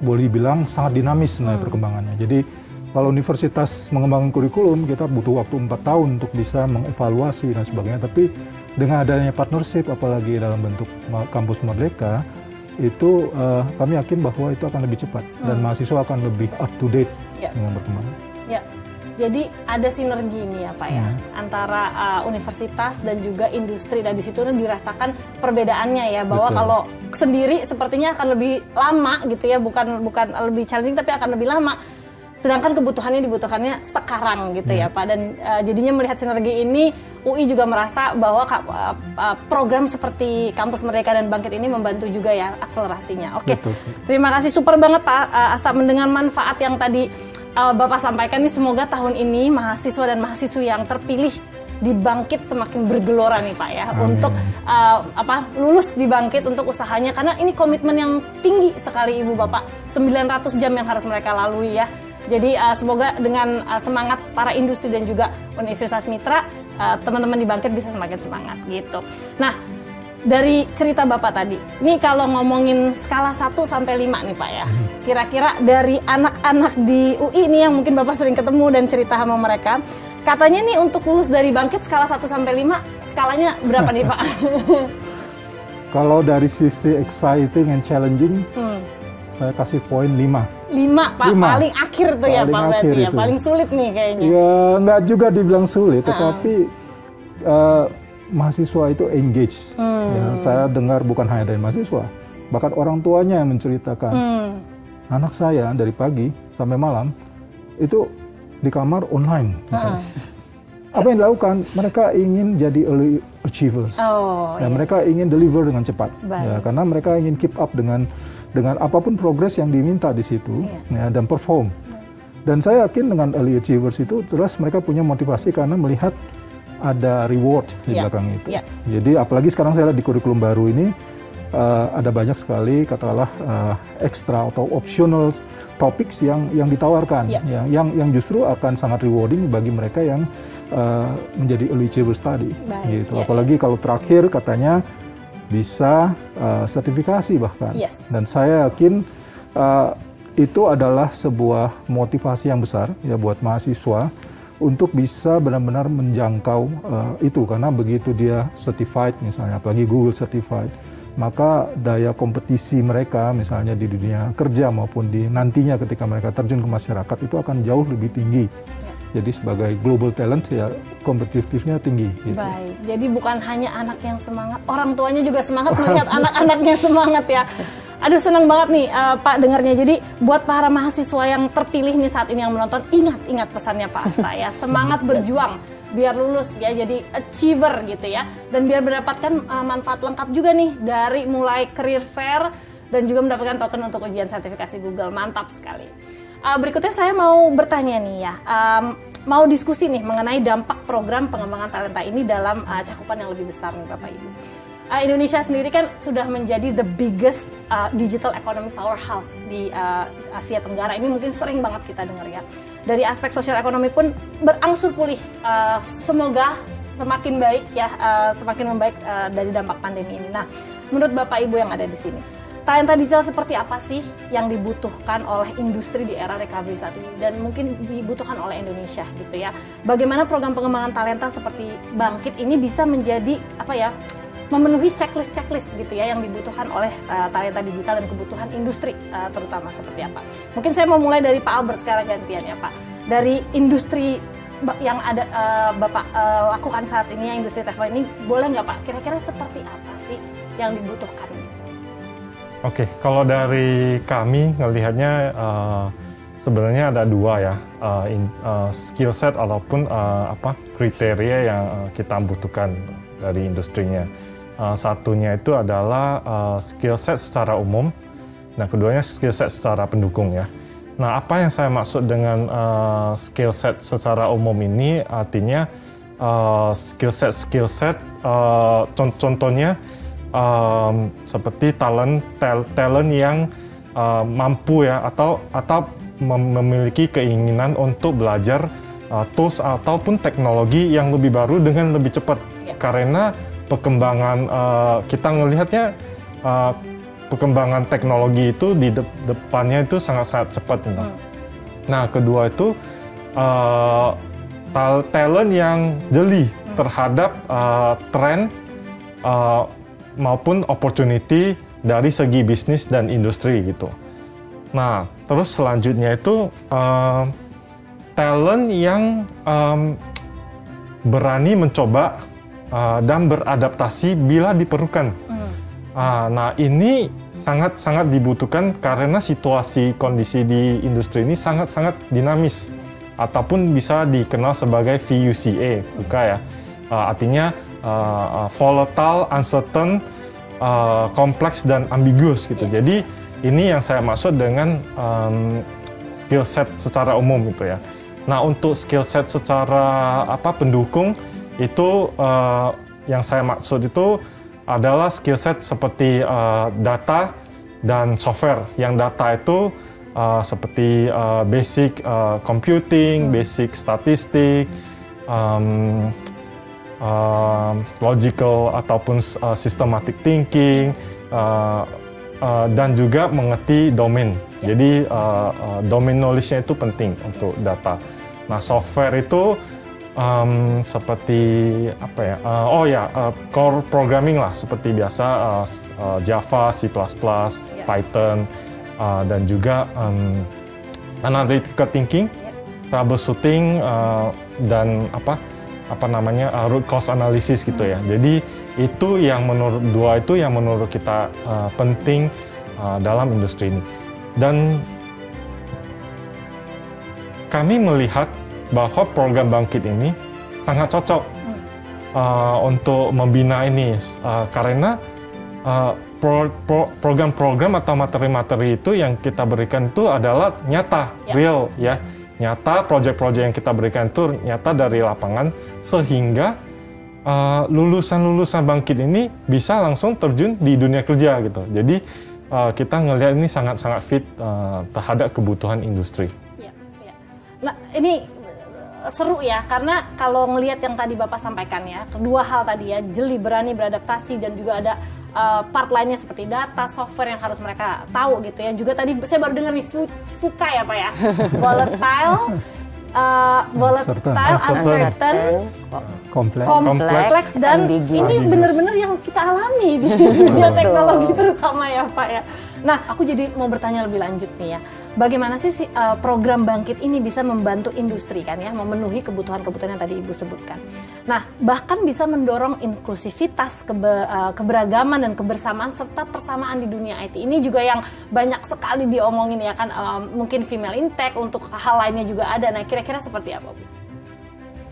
boleh dibilang sangat dinamis sebenarnya perkembangannya. Jadi kalau universitas mengembangkan kurikulum, kita butuh waktu 4 tahun untuk bisa mengevaluasi dan sebagainya. Tapi dengan adanya partnership, apalagi dalam bentuk Kampus Merdeka, itu kami yakin bahwa itu akan lebih cepat dan mahasiswa akan lebih up to date dengan perkembangan. Ya. Jadi ada sinergi nih ya Pak ya antara universitas dan juga industri dan di situ dirasakan perbedaannya ya bahwa kalau sendiri sepertinya akan lebih lama gitu ya bukan lebih challenging tapi akan lebih lama. Sedangkan kebutuhannya dibutuhkannya sekarang gitu ya Pak dan jadinya melihat sinergi ini UI juga merasa bahwa program seperti Kampus Merdeka dan Bangkit ini membantu juga ya akselerasinya. Oke. Terima kasih super banget Pak Asta mendengar manfaat yang tadi Bapak sampaikan nih, semoga tahun ini mahasiswa dan mahasiswi yang terpilih di Bangkit semakin bergelora nih Pak ya. Amin. Untuk lulus di Bangkit untuk usahanya karena ini komitmen yang tinggi sekali Ibu Bapak, 900 jam yang harus mereka lalui ya. Jadi semoga dengan semangat para industri dan juga universitas mitra teman-teman di Bangkit bisa semakin semangat gitu. Nah, dari cerita Bapak tadi, ini kalau ngomongin skala 1 sampai 5 nih Pak ya. Kira-kira dari anak-anak di UI nih yang mungkin Bapak sering ketemu dan cerita sama mereka, katanya nih untuk lulus dari Bangkit skala 1 sampai 5, skalanya berapa nih Pak? Kalau dari sisi exciting and challenging, saya kasih poin 5. 5 Pak, 5. Paling akhir tuh paling ya Pak berarti ya, paling sulit nih kayaknya. Ya nggak juga dibilang sulit, tetapi mahasiswa itu engage. Ya, saya dengar bukan hanya dari mahasiswa, bahkan orang tuanya yang menceritakan. Anak saya dari pagi sampai malam itu di kamar online. Apa yang dilakukan? Mereka ingin jadi early achievers. Mereka ingin deliver dengan cepat. Ya, karena mereka ingin keep up dengan apapun progres yang diminta di situ ya, dan perform. Dan saya yakin dengan early achievers itu terus mereka punya motivasi karena melihat ada reward di belakang itu. Jadi apalagi sekarang saya lihat di kurikulum baru ini ada banyak sekali katakanlah extra atau optional topics yang ditawarkan, yang justru akan sangat rewarding bagi mereka yang menjadi early achievers tadi. Gitu. Apalagi kalau terakhir katanya bisa sertifikasi bahkan. Dan saya yakin itu adalah sebuah motivasi yang besar ya buat mahasiswa untuk bisa benar-benar menjangkau itu karena begitu dia certified misalnya, apalagi Google certified, maka daya kompetisi mereka misalnya di dunia kerja maupun di nantinya ketika mereka terjun ke masyarakat itu akan jauh lebih tinggi. Jadi sebagai global talent ya kompetitifnya tinggi. Gitu. Baik, jadi bukan hanya anak yang semangat, orang tuanya juga semangat melihat anak-anaknya semangat ya. Aduh, senang banget nih Pak dengarnya. Jadi buat para mahasiswa yang terpilih nih saat ini yang menonton, ingat pesannya Pak Asta ya. Semangat berjuang biar lulus ya, jadi achiever gitu ya. Dan biar mendapatkan manfaat lengkap juga nih dari mulai career fair dan juga mendapatkan token untuk ujian sertifikasi Google. Mantap sekali. Berikutnya saya mau bertanya nih ya, mau diskusi nih mengenai dampak program pengembangan talenta ini dalam cakupan yang lebih besar nih Bapak Ibu. Indonesia sendiri kan sudah menjadi the biggest digital economy powerhouse di Asia Tenggara. Ini mungkin sering banget kita dengar ya. Dari aspek sosial ekonomi pun berangsur pulih. Semoga semakin baik ya, semakin membaik dari dampak pandemi ini. Nah, menurut Bapak Ibu yang ada di sini, talenta digital seperti apa sih yang dibutuhkan oleh industri di era recovery saat ini dan mungkin dibutuhkan oleh Indonesia gitu ya. Bagaimana program pengembangan talenta seperti Bangkit ini bisa menjadi apa ya, memenuhi checklist gitu ya yang dibutuhkan oleh talenta digital dan kebutuhan industri terutama seperti apa. Mungkin saya mau mulai dari Pak Albert sekarang gantian ya Pak. Dari industri yang ada Bapak lakukan saat ini ya, industri teknologi ini, boleh nggak Pak kira-kira seperti apa sih yang dibutuhkan? Oke, kalau dari kami ngelihatnya sebenarnya ada dua ya, skill set ataupun kriteria yang kita butuhkan dari industrinya. Satunya itu adalah skill set secara umum, nah keduanya skill set secara pendukung ya. Nah, apa yang saya maksud dengan skill set secara umum ini artinya skill set contohnya seperti talent yang mampu ya atau memiliki keinginan untuk belajar tools ataupun teknologi yang lebih baru dengan lebih cepat. Karena perkembangan kita ngelihatnya perkembangan teknologi itu di depannya itu sangat cepat. Nah, kedua itu talent yang jeli terhadap tren maupun opportunity dari segi bisnis dan industri gitu. Nah, terus selanjutnya itu talent yang berani mencoba dan beradaptasi bila diperlukan. Nah, ini sangat dibutuhkan karena situasi kondisi di industri ini sangat dinamis ataupun bisa dikenal sebagai VUCA, ya. Artinya volatile, uncertain, kompleks dan ambiguous gitu. Jadi ini yang saya maksud dengan skill set secara umum gitu ya. Nah, untuk skill set secara pendukung itu yang saya maksud itu adalah skill set seperti data dan software. Yang data itu seperti basic computing, basic statistik, logical ataupun systematic thinking, dan juga mengerti domain. Jadi domain knowledge-nya itu penting untuk data. Nah, software itu seperti core programming lah seperti biasa, Java, C++, Python, dan juga analytical thinking, troubleshooting, dan root cause analysis gitu ya. Jadi itu yang menurut kita penting dalam industri ini. Dan kami melihat bahwa program Bangkit ini sangat cocok untuk membina ini karena program-program atau materi-materi itu yang kita berikan itu adalah nyata, real ya. Nyata, proyek-proyek yang kita berikan itu nyata dari lapangan sehingga lulusan-lulusan Bangkit ini bisa langsung terjun di dunia kerja gitu. Jadi kita ngelihat ini sangat fit terhadap kebutuhan industri. Nah, ini seru ya, karena kalau ngelihat yang tadi Bapak sampaikan ya, kedua hal tadi ya, jeli, berani beradaptasi, dan juga ada part lainnya seperti data, software yang harus mereka tahu gitu ya. Juga tadi saya baru dengar nih VUCA ya Pak ya, volatile, uncertain, kompleks, dan ini benar-benar yang kita alami di dunia teknologi terutama ya Pak ya. Nah, aku jadi mau bertanya lebih lanjut nih ya. bagaimana sih program Bangkit ini bisa membantu industri kan ya, memenuhi kebutuhan-kebutuhan yang tadi Ibu sebutkan. Nah, bahkan bisa mendorong inklusivitas, keberagaman dan kebersamaan serta persamaan di dunia IT. Ini juga yang banyak sekali diomongin ya kan, mungkin female in tech, untuk hal lainnya juga ada. Nah, kira-kira seperti apa, Bu?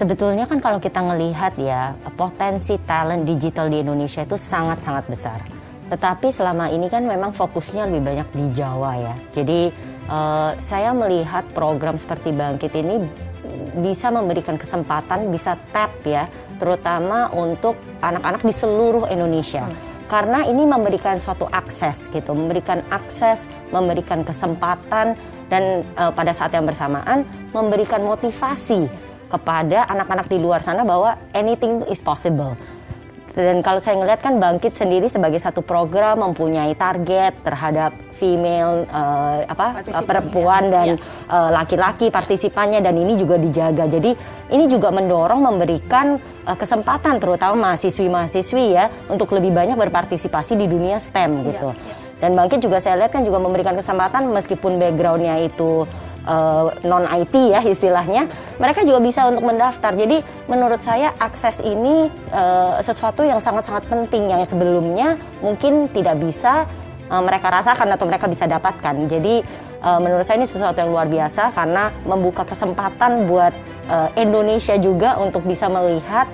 Sebetulnya kan kalau kita ngelihat ya, potensi talent digital di Indonesia itu sangat-sangat besar. Tetapi selama ini kan memang fokusnya lebih banyak di Jawa ya. Jadi saya melihat program seperti Bangkit ini bisa memberikan kesempatan, bisa tap ya, terutama untuk anak-anak di seluruh Indonesia. Karena ini memberikan suatu akses gitu, memberikan akses, memberikan kesempatan, dan pada saat yang bersamaan memberikan motivasi kepada anak-anak di luar sana bahwa anything is possible. Dan kalau saya ngelihat kan Bangkit sendiri sebagai satu program mempunyai target terhadap female perempuan dan laki-laki partisipannya, dan ini juga dijaga. Jadi ini juga mendorong, memberikan kesempatan terutama mahasiswi-mahasiswi ya untuk lebih banyak berpartisipasi di dunia STEM gitu. Dan Bangkit juga saya lihat kan juga memberikan kesempatan meskipun backgroundnya itu non IT ya istilahnya, mereka juga bisa untuk mendaftar. Jadi menurut saya akses ini sesuatu yang sangat-sangat penting yang sebelumnya mungkin tidak bisa mereka rasakan atau mereka bisa dapatkan. Jadi menurut saya ini sesuatu yang luar biasa karena membuka kesempatan buat Indonesia juga untuk bisa melihat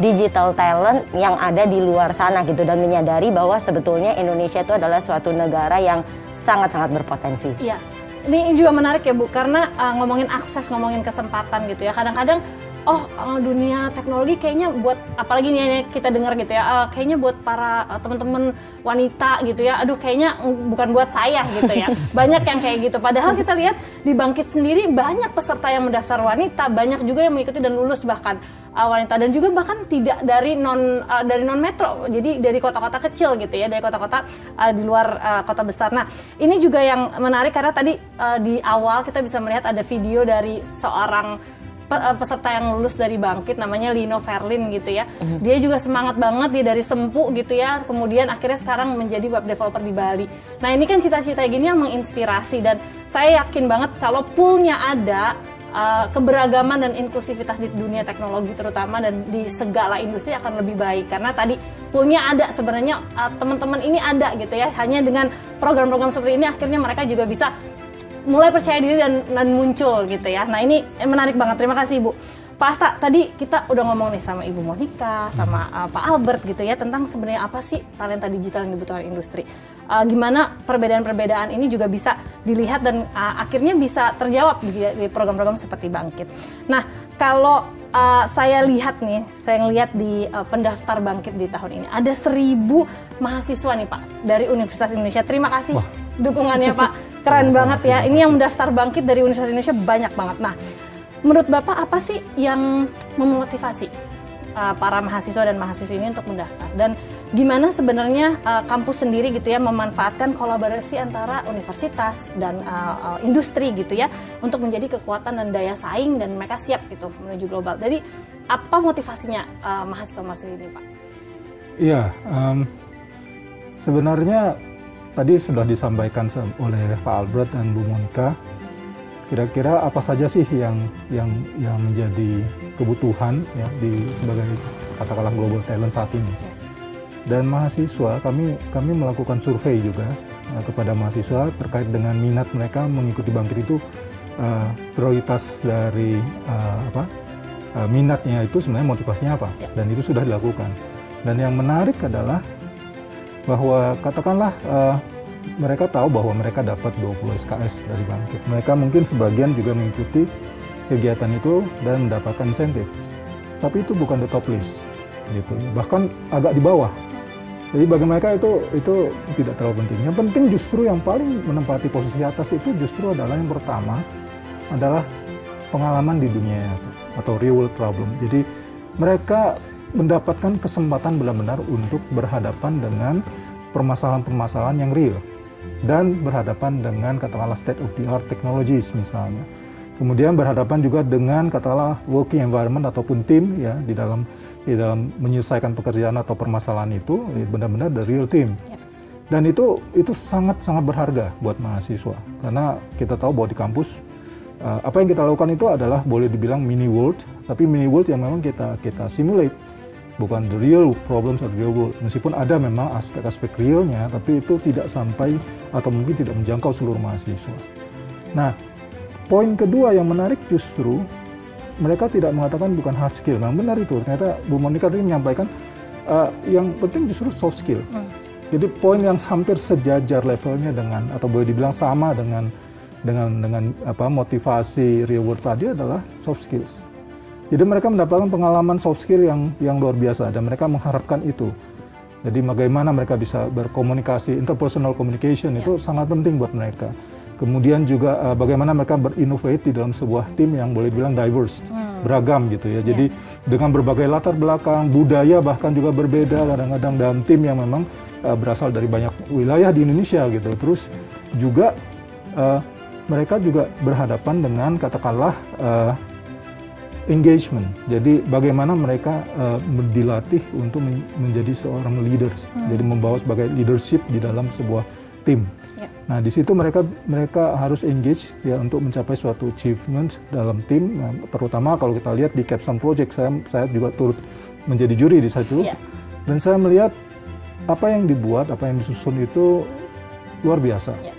digital talent yang ada di luar sana gitu, dan menyadari bahwa sebetulnya Indonesia itu adalah suatu negara yang sangat-sangat berpotensi. Iya. Ini juga menarik ya Bu, karena ngomongin akses, ngomongin kesempatan gitu ya. Kadang-kadang dunia teknologi kayaknya buat, apalagi nih kita dengar gitu ya, kayaknya buat para teman-teman wanita gitu ya, aduh kayaknya bukan buat saya gitu ya. Banyak yang kayak gitu. Padahal kita lihat di Bangkit sendiri banyak peserta yang mendaftar wanita, banyak juga yang mengikuti dan lulus bahkan wanita, dan juga bahkan tidak dari non metro, jadi dari kota-kota kecil gitu ya, dari kota-kota di luar kota besar. Nah, ini juga yang menarik karena tadi di awal kita bisa melihat ada video dari seorang peserta yang lulus dari Bangkit, namanya Lino Verlin gitu ya. Dia juga semangat banget, dia dari Sempu gitu ya, kemudian akhirnya sekarang menjadi web developer di Bali. Nah, ini kan cita-cita gini yang menginspirasi, dan saya yakin banget kalau poolnya ada, keberagaman dan inklusivitas di dunia teknologi terutama dan di segala industri akan lebih baik, karena tadi poolnya ada sebenarnya, teman-teman ini ada gitu ya. Hanya dengan program-program seperti ini akhirnya mereka juga bisa mulai percaya diri dan muncul gitu ya. Nah, ini menarik banget. Terima kasih Ibu. Pak Asta, tadi kita udah ngomong nih sama Ibu Monica, sama Pak Albert gitu ya, tentang sebenarnya apa sih talenta digital yang dibutuhkan industri. Gimana perbedaan-perbedaan ini juga bisa dilihat dan akhirnya bisa terjawab di program-program seperti Bangkit. Nah, kalau saya lihat nih, saya ngelihat di pendaftar Bangkit di tahun ini, ada 1.000 mahasiswa nih Pak, dari Universitas Indonesia. Terima kasih dukungannya Pak. Keren banget ya, ini yang mendaftar Bangkit dari Universitas Indonesia banyak banget. Nah, menurut Bapak apa sih yang memotivasi para mahasiswa dan mahasiswi ini untuk mendaftar? Dan gimana sebenarnya kampus sendiri gitu ya memanfaatkan kolaborasi antara universitas dan industri gitu ya untuk menjadi kekuatan dan daya saing, dan mereka siap gitu menuju global. Jadi apa motivasinya mahasiswa-mahasiswa ini Pak? Iya, sebenarnya tadi sudah disampaikan oleh Pak Albert dan Bu Monica. Kira-kira apa saja sih yang menjadi kebutuhan ya sebagai katakanlah global talent saat ini? Dan mahasiswa, kami melakukan survei juga kepada mahasiswa terkait dengan minat mereka mengikuti Bangkit itu. Prioritas dari minatnya itu sebenarnya motivasinya apa? Dan itu sudah dilakukan. Dan yang menarik adalah bahwa katakanlah mereka tahu bahwa mereka dapat 20 SKS dari Bangkit. Mereka mungkin sebagian juga mengikuti kegiatan itu dan mendapatkan insentif. Tapi itu bukan the top list, gitu. Bahkan agak di bawah. Jadi bagi mereka itu tidak terlalu penting. Yang penting justru yang paling menempati posisi atas itu justru adalah yang pertama adalah pengalaman di dunia nyata atau real world problem. Jadi mereka mendapatkan kesempatan benar-benar untuk berhadapan dengan permasalahan-permasalahan yang real dan berhadapan dengan katakanlah state of the art technologies misalnya. Kemudian berhadapan juga dengan katakanlah working environment ataupun tim ya di dalam menyelesaikan pekerjaan atau permasalahan itu benar-benar the real team. Dan itu sangat berharga buat mahasiswa, karena kita tahu bahwa di kampus apa yang kita lakukan itu adalah boleh dibilang mini world, tapi mini world yang memang kita simulate, bukan the real problems of the real world. Meskipun ada memang aspek-aspek realnya, tapi itu tidak sampai atau mungkin tidak menjangkau seluruh mahasiswa. Nah, poin kedua yang menarik justru mereka tidak mengatakan bukan hard skill. Memang benar itu. Ternyata Bu Monica tadi menyampaikan yang penting justru soft skill. Jadi poin yang hampir sejajar levelnya dengan atau boleh dibilang sama dengan motivasi real world tadi adalah soft skills. Jadi mereka mendapatkan pengalaman soft skill yang luar biasa dan mereka mengharapkan itu. Jadi bagaimana mereka bisa berkomunikasi, interpersonal communication itu sangat penting buat mereka. Kemudian juga bagaimana mereka berinnovate di dalam sebuah tim yang boleh dibilang diverse, beragam gitu ya. Jadi dengan berbagai latar belakang, budaya bahkan juga berbeda kadang-kadang dalam tim yang memang berasal dari banyak wilayah di Indonesia gitu. Terus juga mereka juga berhadapan dengan katakanlah engagement. Jadi bagaimana mereka dilatih untuk menjadi seorang leaders. Jadi membawa sebagai leadership di dalam sebuah tim. Nah, di situ mereka harus engage ya untuk mencapai suatu achievement dalam tim. Nah, terutama kalau kita lihat di Capstone Project, saya juga turut menjadi juri di situ. Dan saya melihat apa yang dibuat, apa yang disusun itu luar biasa. Ya,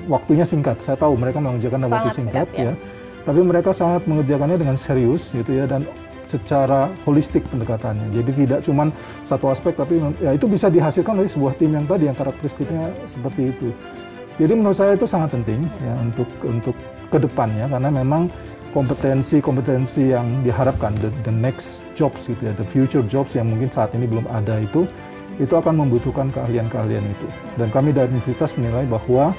waktunya singkat. Saya tahu mereka mengerjakan dalam waktu singkat ya. Tapi mereka sangat mengerjakannya dengan serius gitu ya, dan secara holistik pendekatannya. Jadi tidak cuma satu aspek, tapi ya itu bisa dihasilkan oleh sebuah tim yang tadi yang karakteristiknya seperti itu. Jadi menurut saya itu sangat penting ya untuk kedepannya, karena memang kompetensi yang diharapkan the next jobs gitu ya, the future jobs yang mungkin saat ini belum ada itu akan membutuhkan keahlian-keahlian itu. Dan kami dari universitas menilai bahwa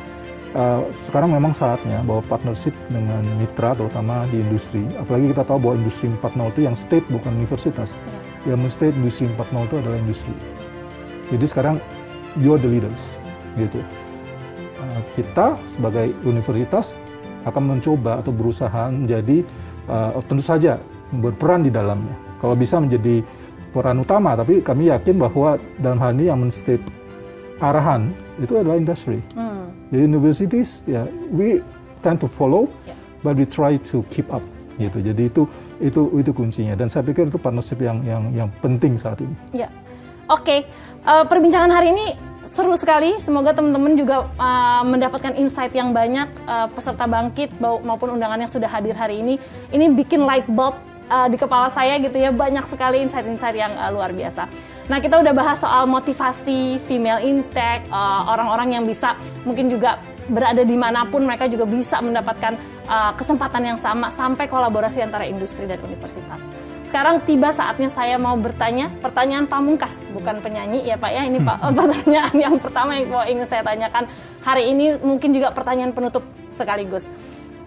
sekarang memang saatnya bahwa partnership dengan mitra terutama di industri, apalagi kita tahu bahwa industri 4.0 itu yang state bukan universitas. Yang state industri 4.0 itu adalah industri. Jadi sekarang you are the leaders gitu. Kita sebagai universitas akan mencoba atau berusaha menjadi tentu saja berperan di dalamnya. Kalau bisa menjadi peran utama, tapi kami yakin bahwa dalam hal ini yang men-state arahan itu adalah industri. Jadi universities ya we tend to follow, but we try to keep up gitu. Jadi itu kuncinya, dan saya pikir itu partnership yang penting saat ini. Ya. Oke. Perbincangan hari ini seru sekali. Semoga teman-teman juga mendapatkan insight yang banyak, peserta Bangkit maupun undangan yang sudah hadir hari ini. Ini bikin light bulb di kepala saya gitu ya, banyak sekali insight-insight yang luar biasa. Nah, kita udah bahas soal motivasi female in tech, orang-orang yang bisa mungkin juga berada dimanapun mereka juga bisa mendapatkan kesempatan yang sama, sampai kolaborasi antara industri dan universitas. Sekarang tiba saatnya saya mau bertanya pertanyaan pamungkas, bukan penyanyi ya Pak ya. Ini Pak pertanyaan yang pertama yang ingin saya tanyakan hari ini, mungkin juga pertanyaan penutup sekaligus.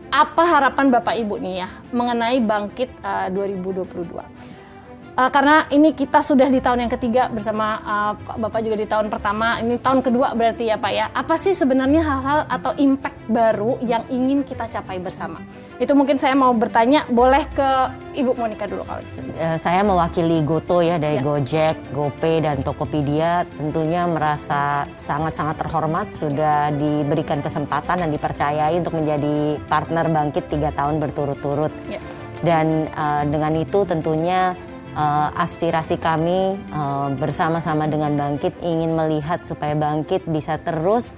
Apa harapan Bapak Ibu nih ya mengenai Bangkit 2022? Karena ini kita sudah di tahun yang ketiga bersama Bapak juga di tahun pertama, ini tahun kedua berarti ya Pak ya. Apa sih sebenarnya hal-hal atau impact baru yang ingin kita capai bersama? Itu mungkin saya mau bertanya, boleh ke Ibu Monica dulu kalau gitu. Saya mewakili Goto ya, dari Gojek, GoPay, dan Tokopedia. Tentunya merasa sangat-sangat terhormat sudah diberikan kesempatan dan dipercayai untuk menjadi partner Bangkit 3 tahun berturut-turut. Dan dengan itu tentunya aspirasi kami bersama-sama dengan Bangkit ingin melihat supaya Bangkit bisa terus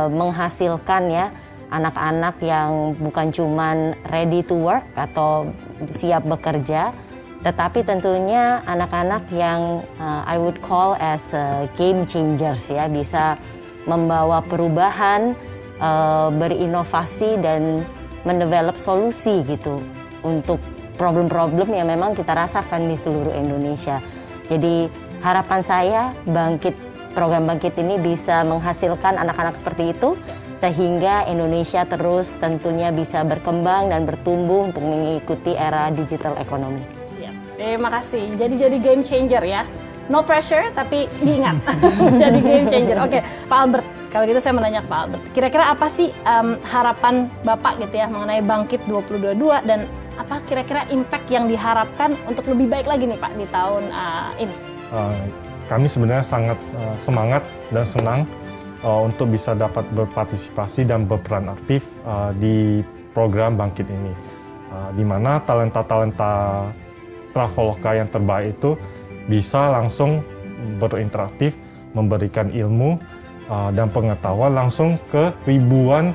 menghasilkan ya anak-anak yang bukan cuman ready to work atau siap bekerja, tetapi tentunya anak-anak yang I would call as game changers ya, bisa membawa perubahan, berinovasi dan mendevelop solusi gitu untuk problem-problem yang memang kita rasakan di seluruh Indonesia. Jadi harapan saya program Bangkit ini bisa menghasilkan anak-anak seperti itu, sehingga Indonesia terus tentunya bisa berkembang dan bertumbuh untuk mengikuti era digital ekonomi. Siap. Terima kasih. Jadi game changer ya. No pressure tapi diingat. Jadi game changer. Oke, Pak Albert. Kalau gitu saya menanya ke Pak Albert. Kira-kira apa sih harapan Bapak gitu ya mengenai Bangkit 2022, dan apa kira-kira impact yang diharapkan untuk lebih baik lagi nih Pak di tahun ini? kami sebenarnya sangat semangat dan senang untuk bisa dapat berpartisipasi dan berperan aktif di program Bangkit ini, di mana talenta-talenta Traveloka yang terbaik itu bisa langsung berinteraktif, memberikan ilmu dan pengetahuan langsung ke ribuan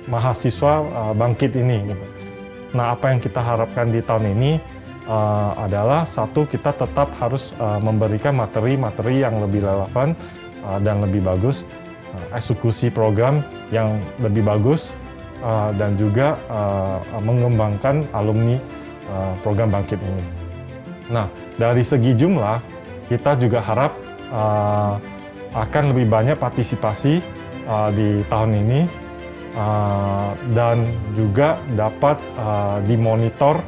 mahasiswa Bangkit ini. Gitu. Nah, apa yang kita harapkan di tahun ini adalah satu, kita tetap harus memberikan materi-materi yang lebih relevan dan lebih bagus, eksekusi program yang lebih bagus, dan juga mengembangkan alumni program Bangkit ini. Nah, dari segi jumlah, kita juga harap akan lebih banyak partisipasi di tahun ini, dan juga dapat dimonitor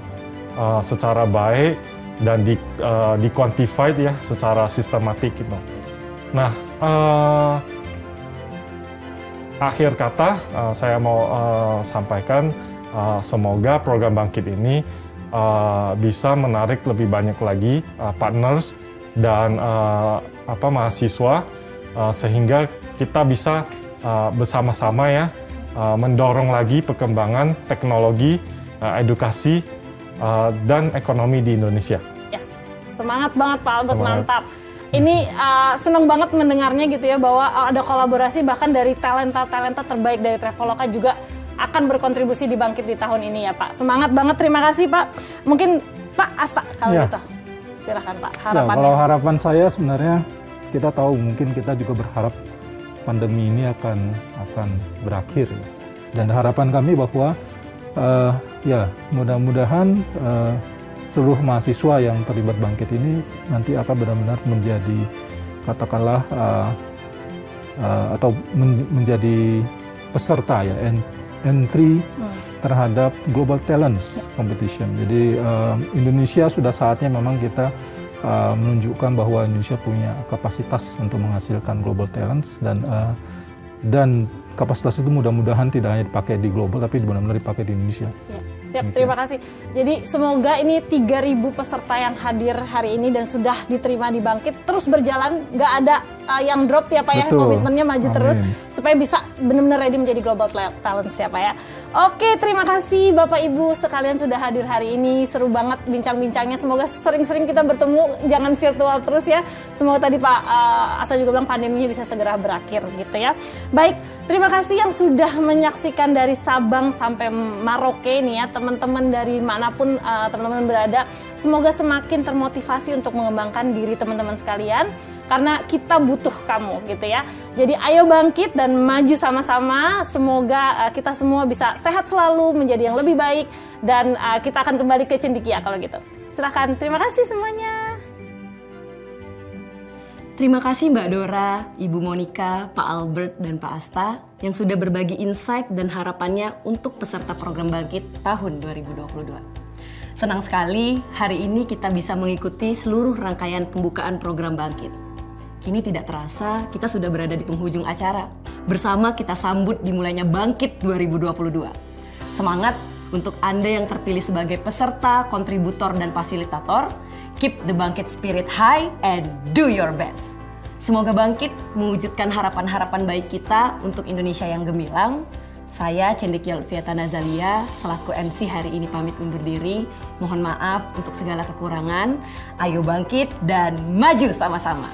secara baik dan di-quantified ya secara sistematik gitu. Nah, akhir kata saya mau sampaikan, semoga program Bangkit ini bisa menarik lebih banyak lagi partners dan mahasiswa, sehingga kita bisa bersama-sama ya mendorong lagi perkembangan teknologi, edukasi, dan ekonomi di Indonesia. Yes, semangat banget Pak Albert, mantap. Ini senang banget mendengarnya gitu ya, bahwa ada kolaborasi bahkan dari talenta-talenta terbaik dari Traveloka juga akan berkontribusi di Bangkit di tahun ini ya Pak. Semangat banget, terima kasih Pak. Mungkin Pak Asta kalau gitu, silakan Pak harapannya. Kalau harapan saya sebenarnya kita tahu mungkin kita juga berharap pandemi ini akan berakhir. Dan harapan kami bahwa mudah-mudahan seluruh mahasiswa yang terlibat Bangkit ini nanti akan benar-benar menjadi katakanlah atau menjadi peserta ya entry terhadap Global Talents Competition. Jadi Indonesia sudah saatnya memang kita menunjukkan bahwa Indonesia punya kapasitas untuk menghasilkan global talents, dan kapasitas itu mudah-mudahan tidak hanya dipakai di global tapi benar-benar dipakai di Indonesia. Ya, siap, terima kasih. Jadi semoga ini 3.000 peserta yang hadir hari ini dan sudah diterima di Bangkit terus berjalan, nggak ada yang drop ya Pak ya, komitmennya maju terus supaya bisa benar-benar ready menjadi global talent ya Pak ya. Oke, terima kasih Bapak Ibu sekalian sudah hadir hari ini, seru banget bincang-bincangnya. Semoga sering-sering kita bertemu, jangan virtual terus ya. Semoga tadi Pak Asta juga bilang pandeminya bisa segera berakhir gitu ya. Baik, terima kasih yang sudah menyaksikan dari Sabang sampai Merauke nih ya, teman-teman dari manapun teman-teman berada. Semoga semakin termotivasi untuk mengembangkan diri teman-teman sekalian, karena kita butuh kamu gitu ya. Jadi ayo bangkit dan maju sama-sama. Semoga kita semua bisa sehat selalu, menjadi yang lebih baik, dan kita akan kembali ke Cendekia kalau gitu. Silahkan, terima kasih semuanya. Terima kasih Mbak Dora, Ibu Monica, Pak Albert, dan Pak Asta yang sudah berbagi insight dan harapannya untuk peserta program Bangkit tahun 2022. Senang sekali hari ini kita bisa mengikuti seluruh rangkaian pembukaan program Bangkit. Kini tidak terasa kita sudah berada di penghujung acara. Bersama kita sambut dimulainya Bangkit 2022. Semangat untuk Anda yang terpilih sebagai peserta, kontributor, dan fasilitator. Keep the Bangkit spirit high and do your best. Semoga Bangkit mewujudkan harapan-harapan baik kita untuk Indonesia yang gemilang. Saya Cendekia Lutfiata Nazalia selaku MC hari ini pamit undur diri. Mohon maaf untuk segala kekurangan. Ayo bangkit dan maju sama-sama.